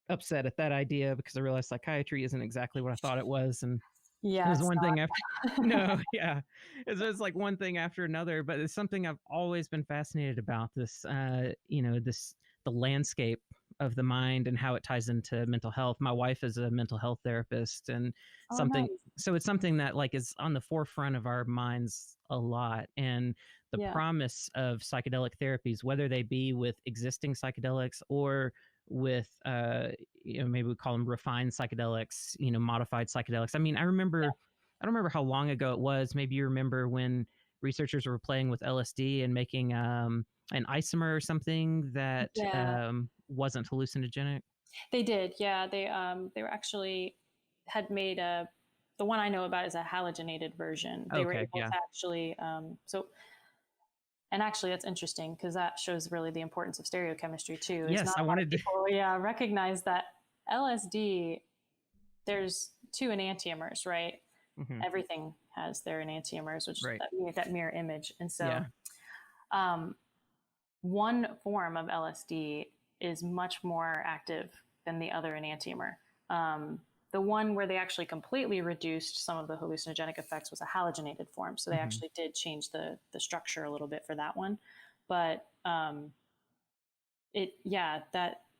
upset at that idea because I realized psychiatry isn't exactly what I thought it was. And it was one thing after no, yeah. It's like one thing after another, but it's something I've always been fascinated about, this the landscape of the mind and how it ties into mental health. My wife is a mental health therapist, and nice. So it's something that like is on the forefront of our minds a lot. And the promise of psychedelic therapies, whether they be with existing psychedelics or with maybe we call them refined psychedelics, modified psychedelics. I mean, I don't remember how long ago it was. Maybe you remember when researchers were playing with LSD and making an isomer or something that wasn't hallucinogenic. They did, yeah. They were actually had made the one I know about is a halogenated version. They were able to actually and actually, that's interesting because that shows really the importance of stereochemistry too. Yes, I wanted to recognize that LSD, there's two enantiomers, right? Mm-hmm. Everything has their enantiomers, which that mirror image. And so one form of LSD is much more active than the other enantiomer. The one where they actually completely reduced some of the hallucinogenic effects was a halogenated form. So they actually did change the structure a little bit for that one. But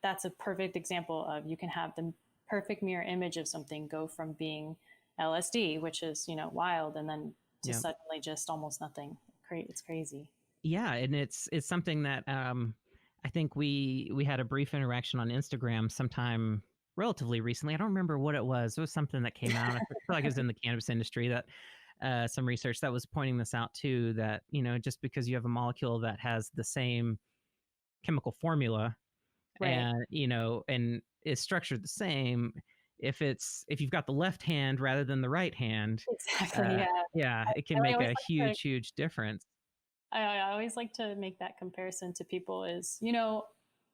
that's a perfect example of you can have the perfect mirror image of something go from being LSD, which is, wild, and then to suddenly just almost nothing. It's crazy. Yeah. And it's something that I think we had a brief interaction on Instagram sometime relatively recently. I don't remember what it was. It was something that came out. I feel like it was in the cannabis industry, that some research that was pointing this out too, that, just because you have a molecule that has the same chemical formula and, and is structured the same, if you've got the left hand rather than the right hand, it can make a huge difference. I always like to make that comparison to people is,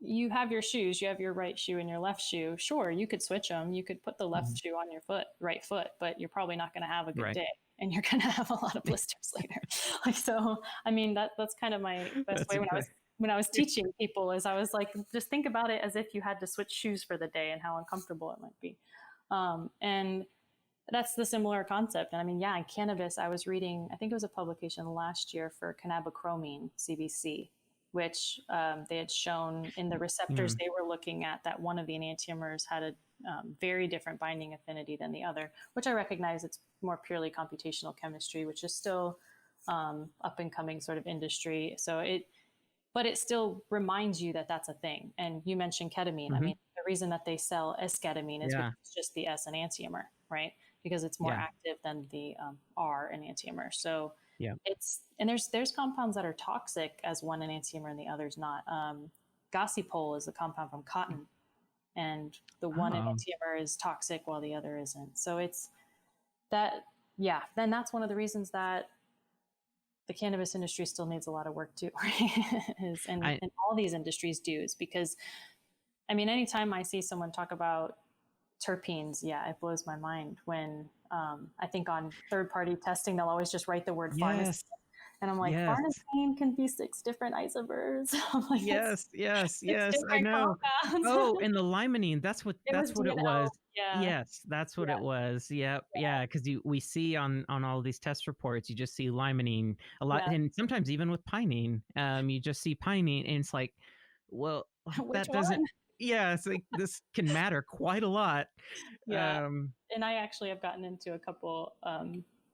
you have your shoes, you have your right shoe and your left shoe. Sure, you could switch them. You could put the left shoe on your right foot, but you're probably not going to have a good day, and you're going to have a lot of blisters later. So, I mean, that's kind of my best way when I was teaching people is I was like, just think about it as if you had to switch shoes for the day and how uncomfortable it might be. And that's the similar concept. And I mean, in cannabis, I was reading, I think it was a publication last year for cannabichromene, CBC, which they had shown in the receptors they were looking at that one of the enantiomers had a very different binding affinity than the other, which I recognize it's more purely computational chemistry, which is still up and coming sort of industry. So but it still reminds you that that's a thing. And you mentioned ketamine. I Hmm. mean, the reason that they sell esketamine is Yeah. because it's just the S enantiomer, right? Because it's more Yeah. active than the R enantiomer. So Yeah. and there's compounds that are toxic as one enantiomer and the other's not. Gossypol is a compound from cotton, and the one Oh, enantiomer is toxic while the other isn't. So it's that, yeah. Then that's one of the reasons that the cannabis industry still needs a lot of work too, right? I And all these industries do, is because, I mean, anytime I see someone talk about terpenes, yeah, it blows my mind when I think on third party testing, they'll always just write the word farnesene. yes, And I'm like, yes, farnesene can be 6 different isomers. I'm like, that's yes, yes, six yes. I different know. compounds. Oh, and the limonene. It was That's what it was. DNO. Yeah. Yes, that's what Yeah. it was. Yep. Yeah, because we see on all these test reports, you just see limonene a lot, Yeah. and sometimes even with pinene, you just see pinene, and it's like, well, Which that doesn't. one? Yeah, it's like this can matter quite a lot. Yeah. Um, And I actually have gotten into a couple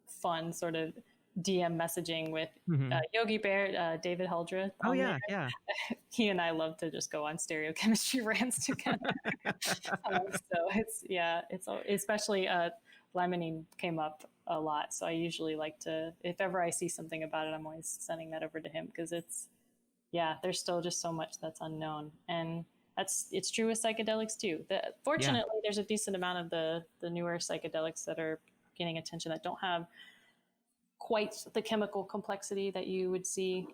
fun sort of DM messaging with mhm. Yogi Bear, David Heldreth Oh on there. yeah, yeah. He and I love to just go on stereochemistry rants together. So it's, yeah, it's especially limonene came up a lot. So I usually like to, if ever I see something about it, I'm always sending that over to him, because it's, yeah, there's still just so much that's unknown. And it's true with psychedelics too. Yeah. Fortunately, there's a decent amount of the newer psychedelics that are getting attention that don't have quite the chemical complexity that you would see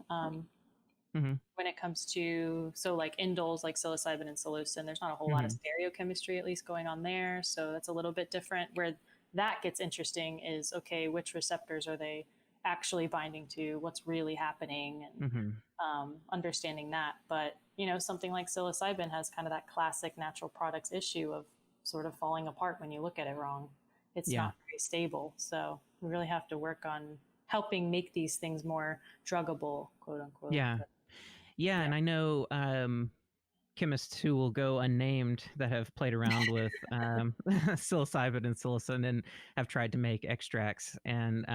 Hmm. when it comes to, so like indoles like psilocybin and psilocin. There's not a whole lot of Hmm. stereochemistry at least going on there, so that's a little bit different. Where that gets interesting is, okay, which receptors are they actually binding to, what's really happening, and Hmm. understanding that. But something like psilocybin has kind of that classic natural products issue of sort of falling apart when you look at it wrong. It's Yeah. not very stable, so we really have to work on helping make these things more druggable, quote unquote. Yeah. But Yeah, yeah. and I know chemists who will go unnamed that have played around with psilocybin and psilocin and have tried to make extracts, and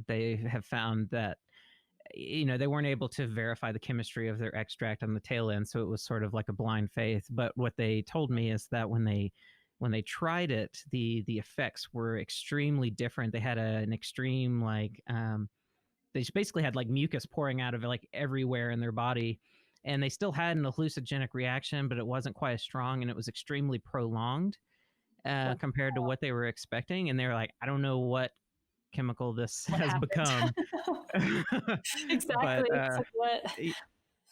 they have found that they weren't able to verify the chemistry of their extract on the tail end, so it was sort of like a blind faith. But what they told me is that when they tried it, the effects were extremely different. They had an extreme like they basically had like mucus pouring out of like everywhere in their body, and they still had an hallucinogenic reaction, but it wasn't quite as strong, and it was extremely prolonged compared to what they were expecting. And they were like, I don't know what chemical this What has become. happened? But Exactly. It's like,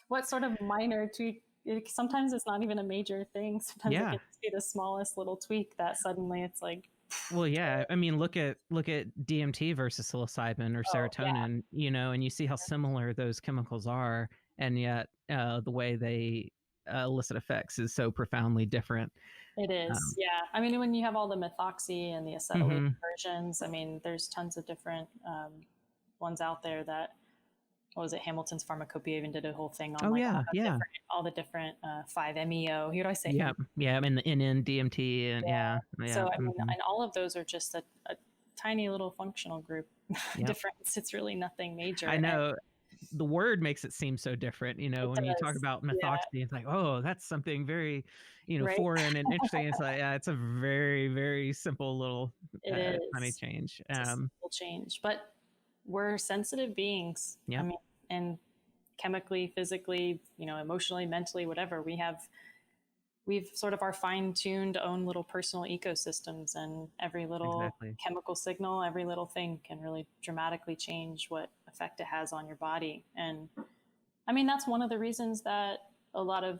what sort of minor tweak? Sometimes it's not even a major thing. Sometimes it yeah. can just be the smallest little tweak that suddenly it's like, Well, yeah. I mean, look at DMT versus psilocybin or oh yeah, serotonin, and you see how similar those chemicals are, and yet the way they elicit effects is so profoundly different. it is. Um, Yeah. I mean, when you have all the methoxy and the acetylated mhm. versions, I mean, there's tons of different ones out there that, what was it? Hamilton's Pharmacopoeia even did a whole thing on Oh like yeah, yeah, all the different 5-MeO. Here do I say? yeah, yeah. I mean the NN DMT and Yeah. yeah, yeah, So I mean, mhm, and all of those are just a tiny little functional group yeah. difference. It's really nothing I major, and know the word makes it seem so different. it When you talk does. about Yeah. methoxy, it's like, oh, that's something very, Right. foreign and interesting. It's like, yeah, it's a very, very simple little It tiny is. change. It's a simple change, but we're sensitive beings. I Yeah. mean, and chemically, physically, emotionally, mentally, whatever, we've sort of our fine-tuned own little personal ecosystems, and every little Exactly. chemical signal, every little thing can really dramatically change what effect it has on your body. And I mean, that's one of the reasons that a lot of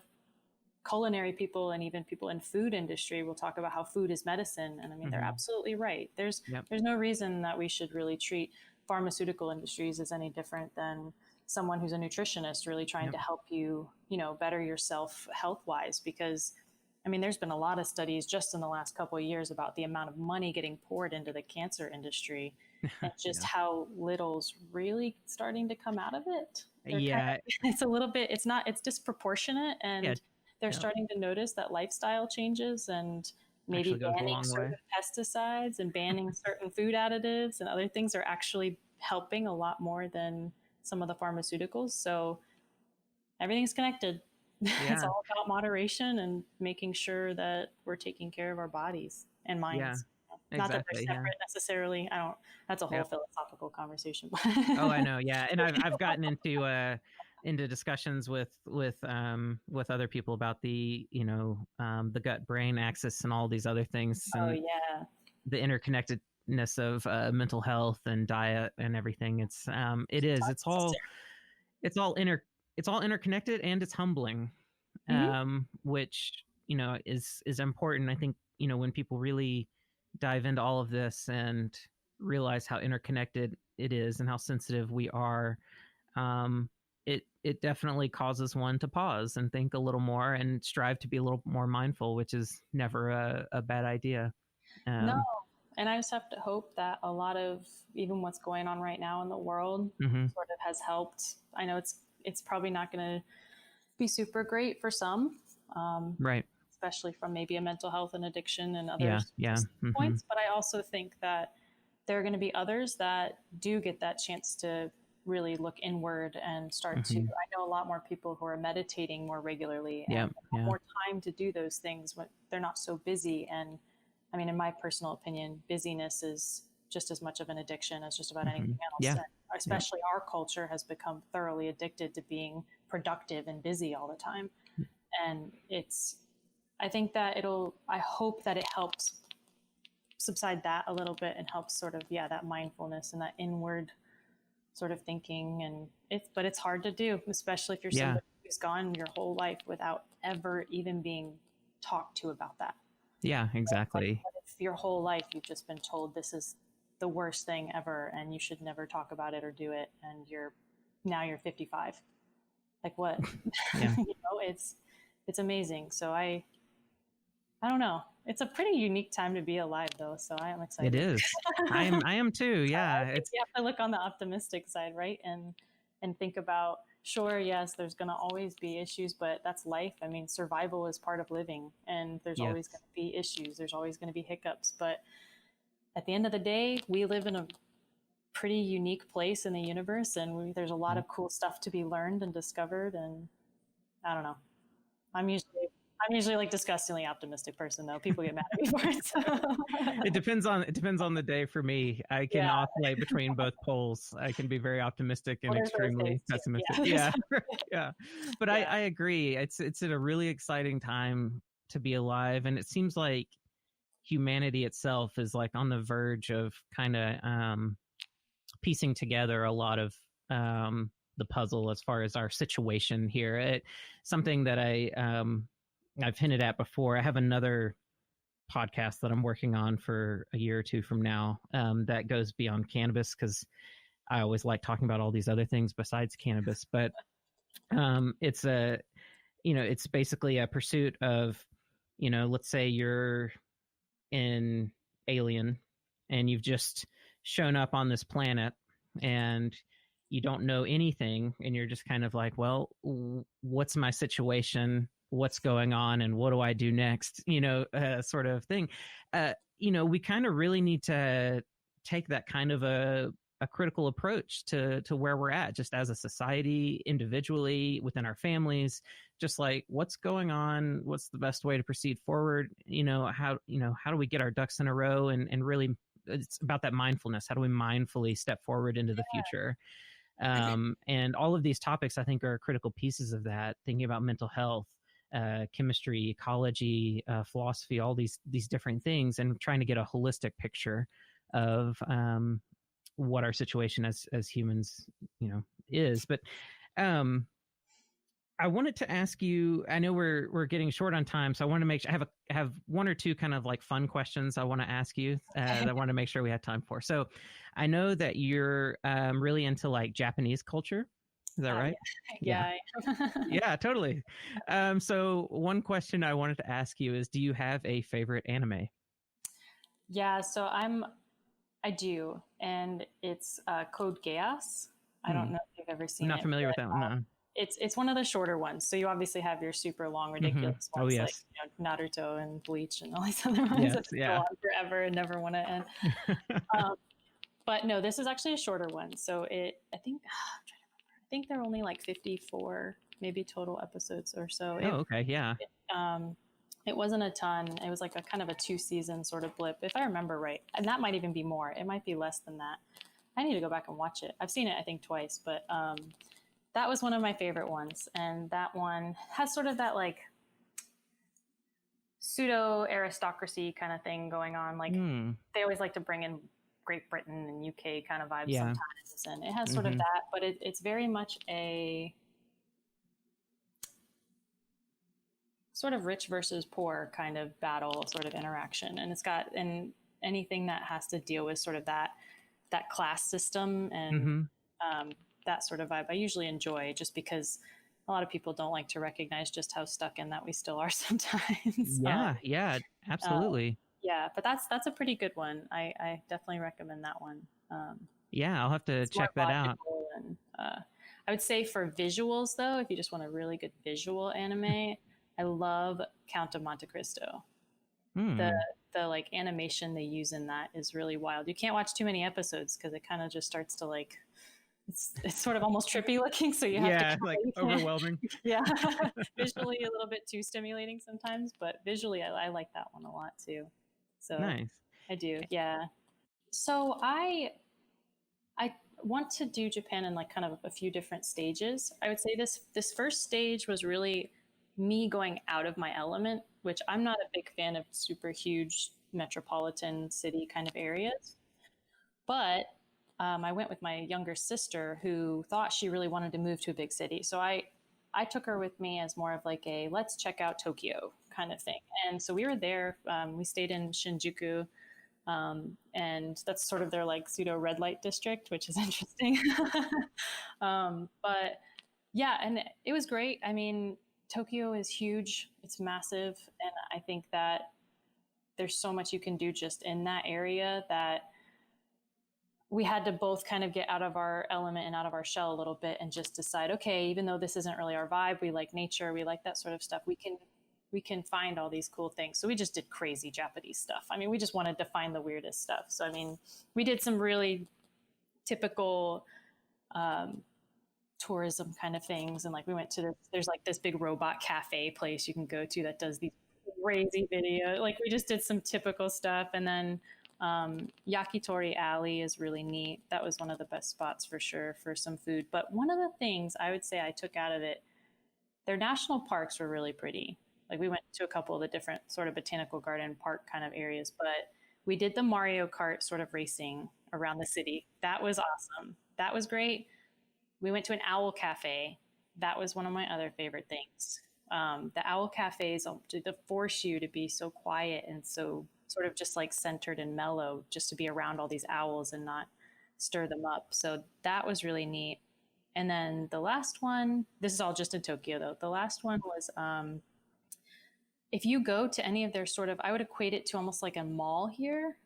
culinary people and even people in food industry will talk about how food is medicine. And I mean, they're Hmm. absolutely right. Yep. There's no reason that we should really treat pharmaceutical industries as any different than someone who's a nutritionist really trying Yep. to help you, better yourself health wise. Because I mean, there's been a lot of studies just in the last couple of years about the amount of money getting poured into the cancer industry, and just Yeah. how little's really starting to come out of it. They're kind Yeah. of, it's a little bit, it's disproportionate, Yeah. and they're Yep. starting to notice that lifestyle changes and maybe Actually goes a banning long way. certain pesticides and banning certain food additives and other things are actually helping a lot more than some of the pharmaceuticals. So everything's connected. It's Yeah. all about moderation and making sure that we're taking care of our bodies and Yeah. minds. Not that they're Exactly. Yeah. separate necessarily. I don't. That's a whole Yep. philosophical conversation. Oh, I know. Yeah. And I've gotten into discussions with other people about the, the gut brain axis and all these other things, Oh and yeah. the interconnectedness of mental health and diet and everything. It's all interconnected, and it's humbling, Mm-hmm. which is important. I think when people really dive into all of this and realize how interconnected it is and how sensitive we are, um, it definitely causes one to pause and think a little more and strive to be a little more mindful, which is never a bad idea. No, Um, and I just have to hope that a lot of even what's going on right now in the world mhm, sort of has helped. I know it's probably not going to be super great for some, um, right. especially from maybe a mental health and addiction and Yeah. others Yeah. Hmm. points. But I also think that there are going to be others that do get that chance to really look inward and start to. Hmm. I know a lot more people who are meditating more regularly Yeah. and have Yeah. more time to do those things when they're not so busy. And I mean, in my personal opinion, busyness is just as much of an addiction as just about Hmm. anything else. Yeah. And Yeah. especially our culture has become thoroughly addicted to being productive and busy all the time. And I think that I hope that it helps subside that a little bit and helps sort of, yeah, that mindfulness and that inward sort of thinking. But it's hard to do, especially if you're Yeah. somebody who's gone your whole life without ever even being talked to about that. Yeah. Like, Exactly. what if your whole life you've just been told this is the worst thing ever and you should never talk about it or do it, and you're 55? Like what? Yeah. It's amazing. So I don't know. It's a pretty unique time to be alive, though. So I am It excited. is. I am too. I Yeah. think It's you have to look on the optimistic side, right? And think about, sure, yes, there's going to always be issues, but that's life. I mean, survival is part of living, and there's yes. always going to be issues. There's always going to be hiccups, but at the end of the day, we live in a pretty unique place in the universe, and there's a lot of cool stuff to be learned and discovered. And I don't know. I'm usually I'm usually like disgustingly optimistic person though. People get mad at me for it. So. It depends on the day for me. I can Yeah. oscillate between both poles. I can be very optimistic and Well, there's those extremely days too. pessimistic. Yeah. Yeah. Yeah. But Yeah. I agree. It's at a really exciting time to be alive, and it seems like humanity itself is like on the verge of kind of piecing together a lot of the puzzle as far as our situation here. Something that I've hinted at before. I have another podcast that I'm working on for a year or two from now that goes beyond cannabis, because I always like talking about all these other things besides cannabis. But it's basically a pursuit of, let's say you're in Alien and you've just shown up on this planet and you don't know anything, and you're just kind of like, well, what's my situation, what's going on, and what do I do next, sort of thing. We kind of really need to take that kind of a critical approach to where we're at, just as a society, individually, within our families, just like what's going on, what's the best way to proceed forward, how do we get our ducks in a row, and really it's about that mindfulness. How do we mindfully step forward into the future? And all of these topics, I think, are critical pieces of that. Thinking about mental health, chemistry, ecology, philosophy, all these different things, and trying to get a holistic picture of what our situation as humans, is. But I wanted to ask you. I know we're getting short on time, so I want to make sure I have one or two kind of like fun questions I want to ask you that I want to make sure we have time for. So, I know that you're really into like Japanese culture. Is that right? Yeah. Yeah, totally. So one question I wanted to ask you is, do you have a favorite anime? Yeah. So I do, and it's Code Geass. I don't know if you've ever seen I'm not it. familiar with that one. No. It's one of the shorter ones. So you obviously have your super long, ridiculous Oh ones yes. like Naruto and Bleach and all these other ones Yes, that go on forever and never want to end. But no, this is actually a shorter one. So I think I'm trying to remember. I think they're only like 54 maybe total episodes or so. Oh, okay. Yeah. It wasn't a ton. It was like a kind of a 2-season sort of blip, if I remember right. And that might even be more. It might be less than that. I need to go back and watch it. I've seen it, I think, twice, but that was one of my favorite ones. And that one has sort of that like pseudo aristocracy kind of thing going on. Like they always like to bring in Great Britain and UK kind of vibes sometimes. And it has sort of that, but it's very much a sort of rich versus poor kind of battle sort of interaction. And it's got, and anything that has to deal with sort of that class system and that sort of vibe I usually enjoy, just because a lot of people don't like to recognize just how stuck in that we still are sometimes. Yeah, absolutely. Yeah, but that's a pretty good one. I definitely recommend that one. Yeah, I'll have to check that out. And I would say for visuals though, if you just want a really good visual anime, I love Count of Monte Cristo. The like animation they use in that is really wild. You can't watch too many episodes because it kind of just starts to like, it's sort of almost trippy looking. So you have to like overwhelming. Yeah, visually a little bit too stimulating sometimes, but visually I like that one a lot too. So nice. I do, yeah. So I want to do Japan in like kind of a few different stages. I would say this first stage was really me going out of my element, which I'm not a big fan of super huge metropolitan city kind of areas. But I went with my younger sister who thought she really wanted to move to a big city. So I took her with me as more of like a let's check out Tokyo kind of thing. And so we were there. We stayed in Shinjuku. And that's sort of their like pseudo red light district, which is interesting. But yeah, and it was great. I mean, Tokyo is huge. It's massive. And I think that there's so much you can do just in that area that we had to both kind of get out of our element and out of our shell a little bit and just decide, okay, even though this isn't really our vibe, we like nature, we like that sort of stuff. We can find all these cool things. So we just did crazy Japanese stuff. I mean, we just wanted to find the weirdest stuff. So, I mean, we did some really typical tourism kind of things. And like we went to there's like this big robot cafe place you can go to that does these crazy video. Like we just did some typical stuff. And then Yakitori Alley is really neat. That was one of the best spots for sure for some food. But one of the things I would say I took out of it, their national parks were really pretty. Like we went to a couple of the different sort of botanical garden park kind of areas, but we did the Mario Kart sort of racing around the city. That was awesome. That was great. We went to an owl cafe. That was one of my other favorite things. The owl cafes to force you to be so quiet and so sort of just like centered and mellow, just to be around all these owls and not stir them up. So that was really neat. And then the last one, this is all just in Tokyo though. The last one was, if you go to any of their sort of, I would equate it to almost like a mall here.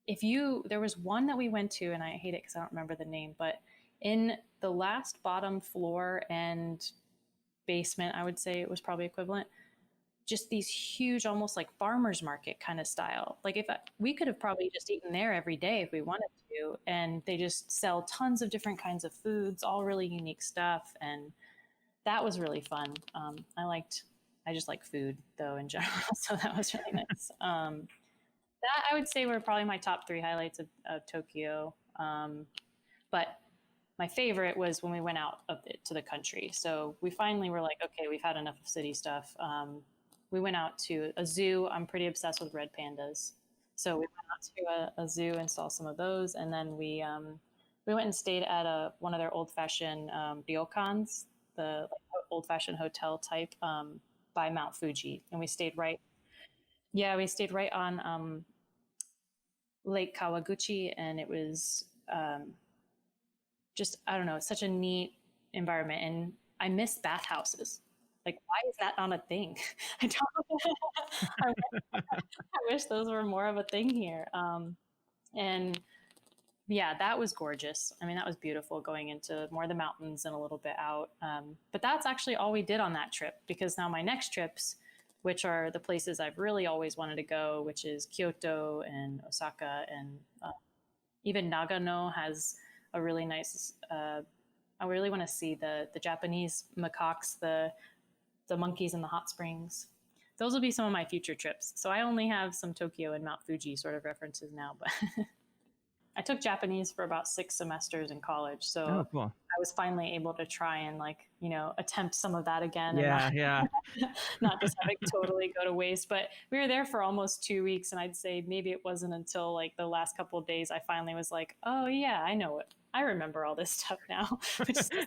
There was one that we went to, and I hate it because I don't remember the name, but in the last bottom floor and basement, I would say it was probably equivalent, just these huge, almost like farmer's market kind of style. Like we could have probably just eaten there every day if we wanted to. And they just sell tons of different kinds of foods, all really unique stuff. And that was really fun. I just like food though in general. So that was really nice. That I would say were probably my top 3 highlights of Tokyo. But my favorite was when we went out to the country. So we finally were like, okay, we've had enough of city stuff. We went out to a zoo. I'm pretty obsessed with red pandas. So we went out to a zoo and saw some of those. And then we went and stayed at one of their old-fashioned ryokans, the like, old-fashioned hotel type by Mount Fuji. And we stayed right on Lake Kawaguchi. And it was just, I don't know, it's such a neat environment. And I miss bathhouses. Like, why is that not a thing? I wish those were more of a thing here. And yeah, that was gorgeous. I mean, that was beautiful going into more of the mountains and a little bit out. But that's actually all we did on that trip, because now my next trips, which are the places I've really always wanted to go, which is Kyoto and Osaka, and even Nagano has a really nice I really want to see the Japanese macaques, the monkeys in the hot springs. Those will be some of my future trips. So I only have some Tokyo and Mount Fuji sort of references now, but I took Japanese for about 6 semesters in college. So cool. I was finally able to try and attempt some of that again. Yeah, and not just have it totally go to waste. But we were there for almost 2 weeks. And I'd say maybe it wasn't until like the last couple of days I finally was like, oh yeah, I know it. I remember all this stuff now.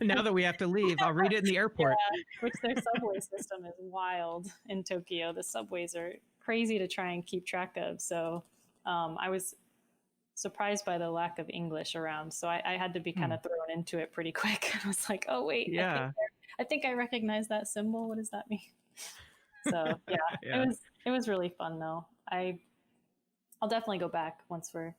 Now that we have to leave, I'll read it in the airport. Yeah, which their subway system is wild in Tokyo. The subways are crazy to try and keep track of. So I was surprised by the lack of English around. So I had to be kind of thrown into it pretty quick. I was like, oh, wait, yeah. I think I recognize that symbol. What does that mean? So yeah. It was really fun though. I'll definitely go back once we're,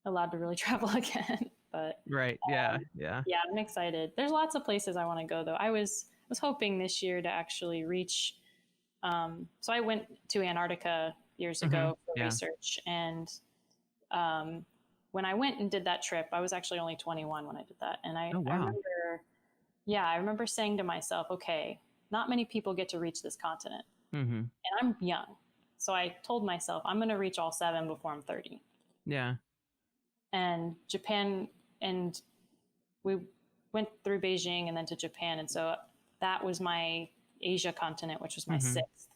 allowed to really travel again. But right. Yeah. I'm excited. There's lots of places I want to go though. I was hoping this year to actually reach. So I went to Antarctica years ago for research, and when I went and did that trip, I was actually only 21 when I did that, and I remember saying to myself, okay, not many people get to reach this continent, and I'm young, so I told myself I'm going to reach all 7 before I'm 30. Yeah. And Japan, and we went through Beijing and then to Japan. And so that was my Asia continent, which was my 6th.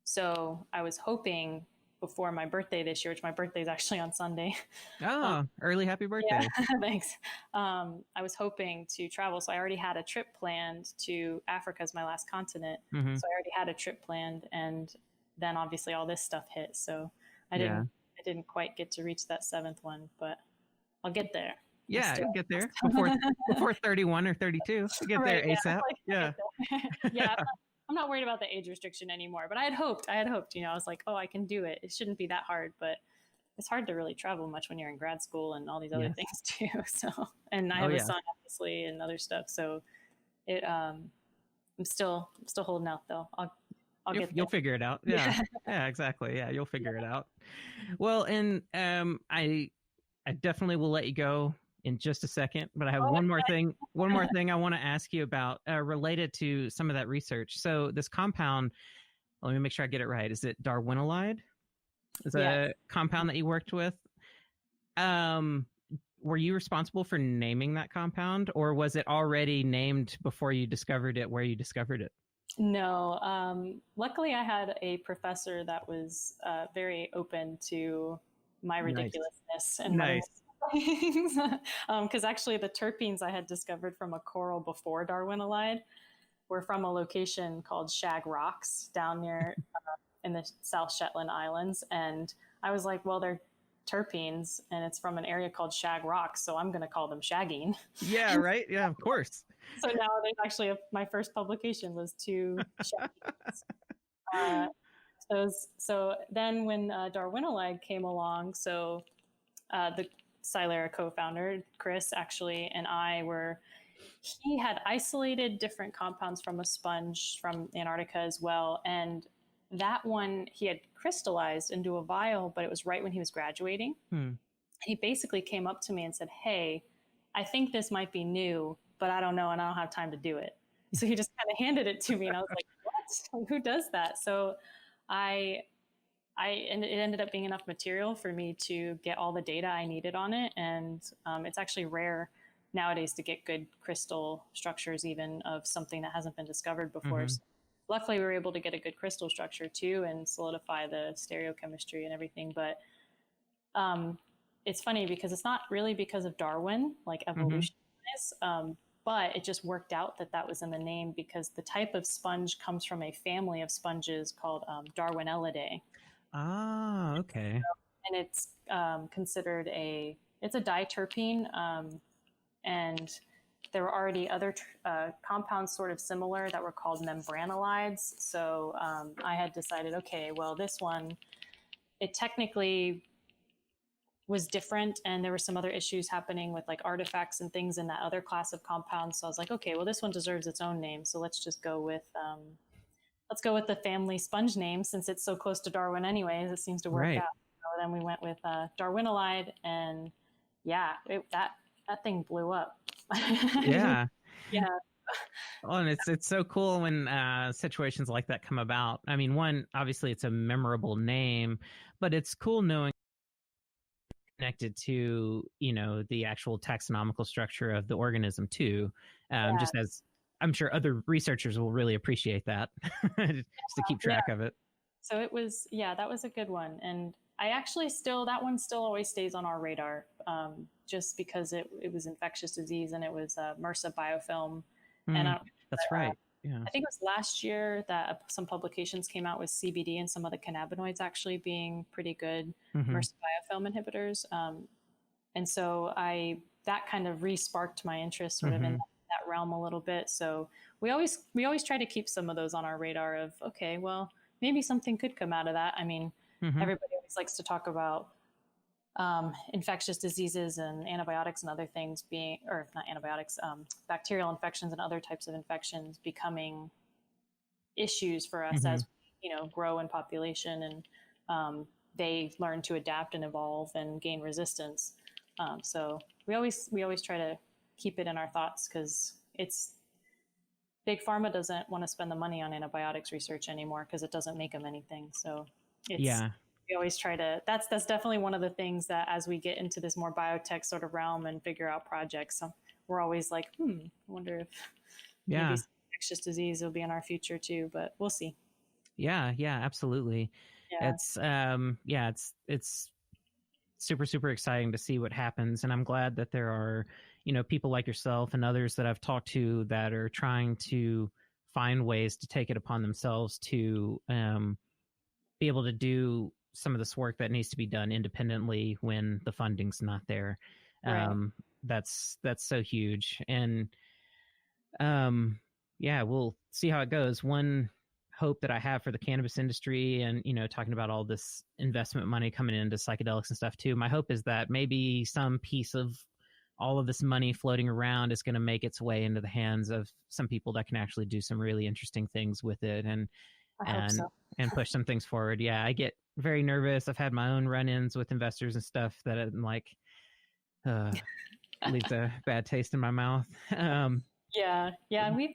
So I was hoping before my birthday this year, which my birthday is actually on Sunday. Oh, early happy birthday. Yeah, thanks. I was hoping to travel. So I already had a trip planned to Africa as my last continent. So I already had a trip planned. And then obviously all this stuff hit. So I didn't quite get to reach that 7th one, but I'll get there. Yeah, you'll get there before 31 or 32. You get there ASAP. Yeah. Yeah. I'm not worried about the age restriction anymore, but I had hoped, I was like, oh, I can do it. It shouldn't be that hard, but it's hard to really travel much when you're in grad school and all these other things too. So, and I have a son obviously and other stuff. So I'm still holding out though. You'll figure it out. Yeah. Yeah, exactly. Yeah. You'll figure it out. Well, and I definitely will let you go in just a second, but I have one more thing I want to ask you about related to some of that research. So this compound, let me make sure I get it right. Is it darwinolide? Is a compound that you worked with? Were you responsible for naming that compound, or was it already named before you discovered it, where you discovered it? No. Luckily, I had a professor that was very open to my ridiculousness and because actually the terpenes I had discovered from a coral before darwinolide were from a location called Shag Rocks down near in the South Shetland Islands, and I was like, well, they're terpenes and it's from an area called Shag Rocks, so I'm going to call them shaggine. Yeah, right. Yeah, of course. So now there's actually my first publication was 2 shaggines. So then when darwinolide came along, so the Psilera co-founder, Chris, actually, and he had isolated different compounds from a sponge from Antarctica as well. And that one he had crystallized into a vial, but it was right when he was graduating. He basically came up to me and said, hey, I think this might be new, but I don't know, and I don't have time to do it. So he just kind of handed it to me, and I was like, what? Who does that? So and it ended up being enough material for me to get all the data I needed on it. And it's actually rare nowadays to get good crystal structures even of something that hasn't been discovered before. So luckily we were able to get a good crystal structure too and solidify the stereochemistry and everything. But it's funny because it's not really because of Darwin, like evolution is, but it just worked out that was in the name because the type of sponge comes from a family of sponges called Darwinellidae. Ah, okay. And it's considered it's a diterpene, and there were already other compounds sort of similar that were called membranolides. So I had decided, okay, well, this one, it technically was different, and there were some other issues happening with like artifacts and things in that other class of compounds. So I was like, okay, well, this one deserves its own name, so let's just go with the family sponge name since it's so close to Darwin anyways. It seems to work out. So then we went with darwinolide, and that thing blew up. Yeah. Yeah. Well, and it's so cool when situations like that come about. I mean, one, obviously it's a memorable name, but it's cool knowing connected to, you know, the actual taxonomical structure of the organism too. Yeah. Just as I'm sure other researchers will really appreciate that, just to keep Yeah. track of it. So it was, yeah, that was a good one. And I actually still, that one still always stays on our radar, just because it was infectious disease and it was MRSA biofilm. And Mm, that's right. Yeah. I think it was last year that some publications came out with CBD and some of the cannabinoids actually being pretty good Mm-hmm. MRSA biofilm inhibitors. And so that kind of re-sparked my interest sort of in Mm-hmm. that realm a little bit. So we always try to keep some of those on our radar of, okay, well, maybe something could come out of that. I mean, Mm-hmm. everybody always likes to talk about infectious diseases and antibiotics and other things being, or not antibiotics, bacterial infections and other types of infections becoming issues for us Mm-hmm. as grow in population and they learn to adapt and evolve and gain resistance. So we always try to keep it in our thoughts because it's big pharma doesn't want to spend the money on antibiotics research anymore because it doesn't make them anything. So it's Yeah. we always try to. That's definitely one of the things that as we get into this more biotech sort of realm and figure out projects, we're always like, I wonder if maybe Yeah. infectious disease will be in our future too. But we'll see. Yeah. Yeah. Absolutely. Yeah. It's super, super exciting to see what happens. And I'm glad that there are, you know, people like yourself and others that I've talked to that are trying to find ways to take it upon themselves to be able to do some of this work that needs to be done independently when the funding's not there. Right. That's so huge. And yeah, we'll see how it goes. One hope that I have for the cannabis industry and, you know, talking about all this investment money coming into psychedelics and stuff too, my hope is that maybe some piece of all of this money floating around is going to make its way into the hands of some people that can actually do some really interesting things with it and I hope and so. and push some things forward. Yeah, I get very nervous. I've had my own run-ins with investors and stuff that I'm like leaves a bad taste in my mouth. Yeah, yeah, and we've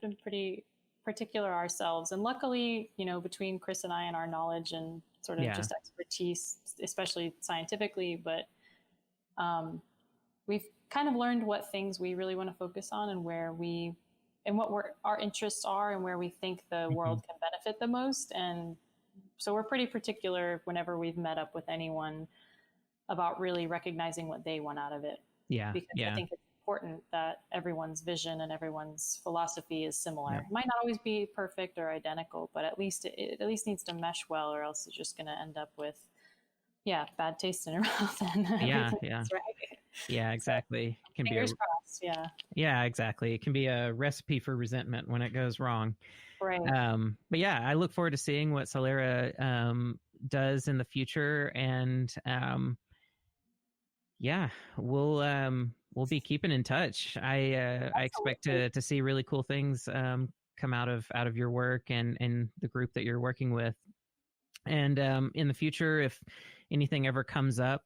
been pretty particular ourselves, and luckily, between Chris and I and our knowledge and sort of Yeah. just expertise, especially scientifically, but we've kind of learned what things we really want to focus on and our interests are and where we think the Mm-hmm. world can benefit the most, and so we're pretty particular whenever we've met up with anyone about really recognizing what they want out of it Yeah. because I Yeah. think it's important that everyone's vision and everyone's philosophy is similar. Yep. It might not always be perfect or identical, but at least it at least needs to mesh well, or else it's just going to end up with bad taste in your mouth and Yeah. everything Yeah. that's right. Yeah, So exactly. It can be a fingers crossed. Yeah. yeah, exactly. It can be a recipe for resentment when it goes wrong. Right. But yeah, I look forward to seeing what Psilera does in the future, and yeah, we'll be keeping in touch. I expect to see really cool things come out of your work and the group that you're working with. And in the future, if anything ever comes up,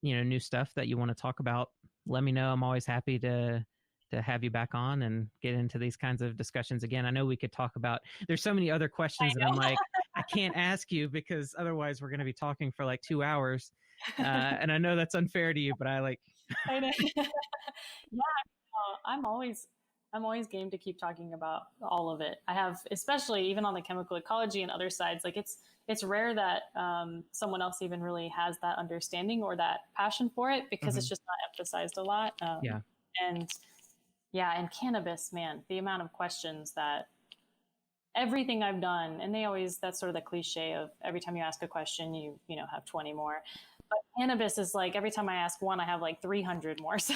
you know, new stuff that you want to talk about, let me know. I'm always happy to have you back on and get into these kinds of discussions again. I know we could talk about. There's so many other questions that I'm like, I can't ask you because otherwise we're going to be talking for like 2 hours. And I know that's unfair to you, but I like. I know. Yeah, I'm always game to keep talking about all of it. I have, especially even on the chemical ecology and other sides, like it's rare that someone else even really has that understanding or that passion for it because Mhm. it's just not emphasized a lot. Yeah. And yeah, and cannabis, man, the amount of questions that everything I've done, and that's sort of the cliche of every time you ask a question, you have 20 more. But cannabis is like every time I ask one, I have like 300 more. So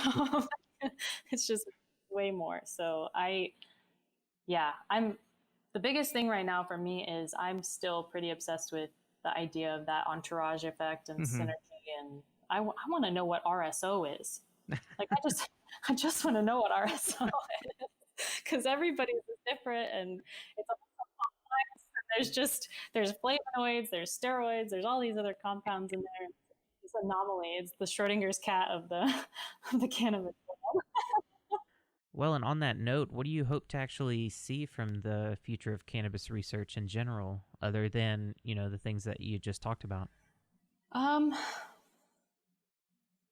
it's just way more. So I'm the biggest thing right now for me is I'm still pretty obsessed with the idea of that entourage effect and Hmm. synergy. And I want to know what RSO is. Like I just want to know what RSO is because everybody's different and it's there's flavonoids, there's steroids, there's all these other compounds in there. It's anomaly. It's the Schrodinger's cat of the of the cannabis world. Well, and on that note, what do you hope to actually see from the future of cannabis research in general, other than, the things that you just talked about? Um,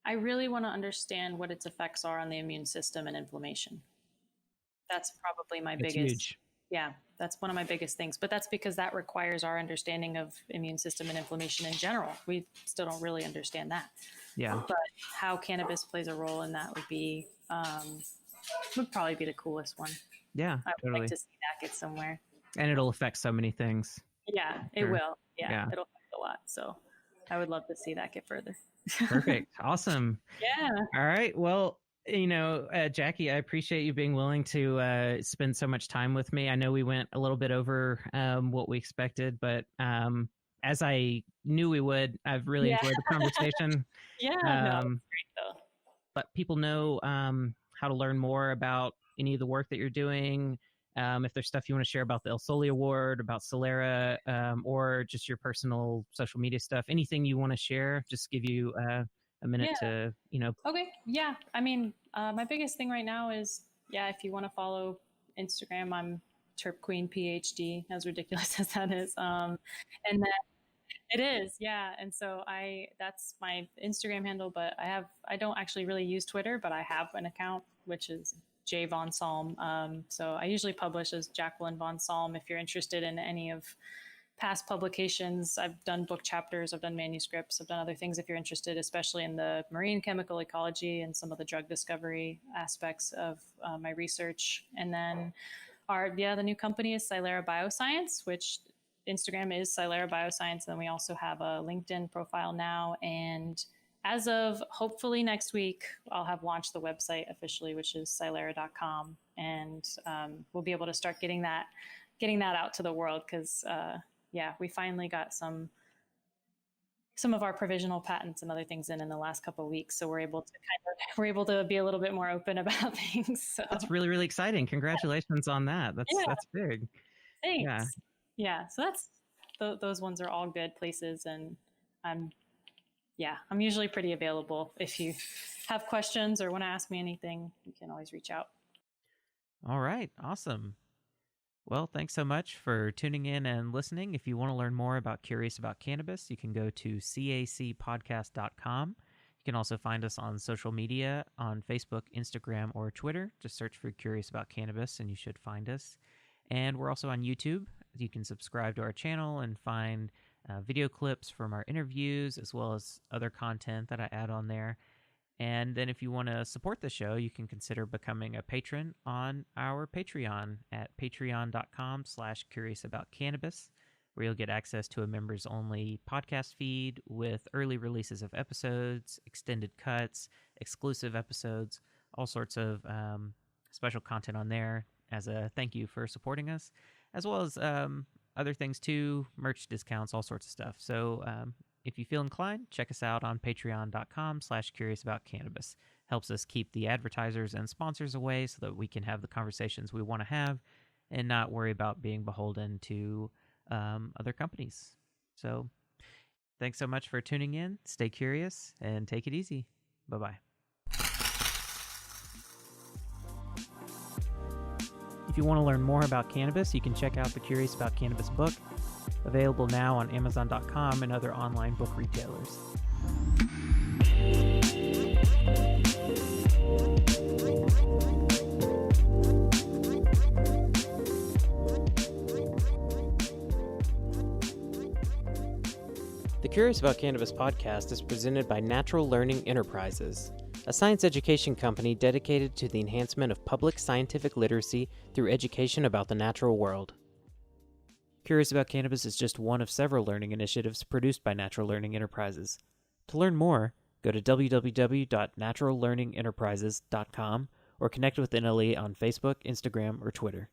I really want to understand what its effects are on the immune system and inflammation. That's probably my That's biggest. huge. Yeah, that's one of my biggest things. But that's because that requires our understanding of immune system and inflammation in general. We still don't really understand that. Yeah. But how cannabis plays a role in that would probably be the coolest one. Yeah, I would totally. like to see that get somewhere. And it'll affect so many things. Yeah, it will. Yeah, it'll affect a lot. So I would love to see that get further. Perfect. Awesome. Yeah. All right. Well, Jackie, I appreciate you being willing to spend so much time with me. I know we went a little bit over what we expected, but as I knew we would, I've really enjoyed the conversation. Yeah, no, it's great though. Let people know how to learn more about any of the work that you're doing. If there's stuff you want to share about the El Soli Award, about Psilera, or just your personal social media stuff, anything you want to share, just give you a minute to, Okay. Yeah. I mean, my biggest thing right now is, if you want to follow Instagram, I'm Terp Queen PhD, as ridiculous as that is. And then it is, yeah. And so that's my Instagram handle, but I don't actually really use Twitter, but I have an account, which is J von Salm. So I usually publish as Jacqueline von Salm. If you're interested in any of past publications, I've done book chapters, I've done manuscripts, I've done other things if you're interested, especially in the marine chemical ecology and some of the drug discovery aspects of my research. And then the new company is Psilera Bioscience, which Instagram is Psilera Bioscience. And we also have a LinkedIn profile now. And as of hopefully next week, I'll have launched the website officially, which is psilera.com. And we'll be able to start getting that out to the world because, we finally got some of our provisional patents and other things in the last couple of weeks. So we're able to be a little bit more open about things. So. That's really, really exciting. Congratulations on that. That's big. Thanks. Yeah. So those ones are all good places. And I'm usually pretty available. If you have questions or want to ask me anything, you can always reach out. All right. Awesome. Well, thanks so much for tuning in and listening. If you want to learn more about Curious About Cannabis, you can go to cacpodcast.com. You can also find us on social media on Facebook, Instagram, or Twitter. Just search for Curious About Cannabis and you should find us. And we're also on YouTube. You can subscribe to our channel and find video clips from our interviews as well as other content that I add on there. And then if you want to support the show, you can consider becoming a patron on our Patreon at patreon.com/CuriousAboutCannabis, where you'll get access to a members-only podcast feed with early releases of episodes, extended cuts, exclusive episodes, all sorts of special content on there as a thank you for supporting us, as well as other things too, merch discounts, all sorts of stuff. So if you feel inclined, check us out on patreon.com/CuriousAboutCannabis. Helps us keep the advertisers and sponsors away so that we can have the conversations we want to have and not worry about being beholden to other companies. So thanks so much for tuning in. Stay curious and take it easy. Bye-bye. If you want to learn more about cannabis, you can check out the Curious About Cannabis book, available now on Amazon.com and other online book retailers. The Curious About Cannabis podcast is presented by Natural Learning Enterprises, a science education company dedicated to the enhancement of public scientific literacy through education about the natural world. Curious About Cannabis is just one of several learning initiatives produced by Natural Learning Enterprises. To learn more, go to www.naturallearningenterprises.com or connect with NLE on Facebook, Instagram, or Twitter.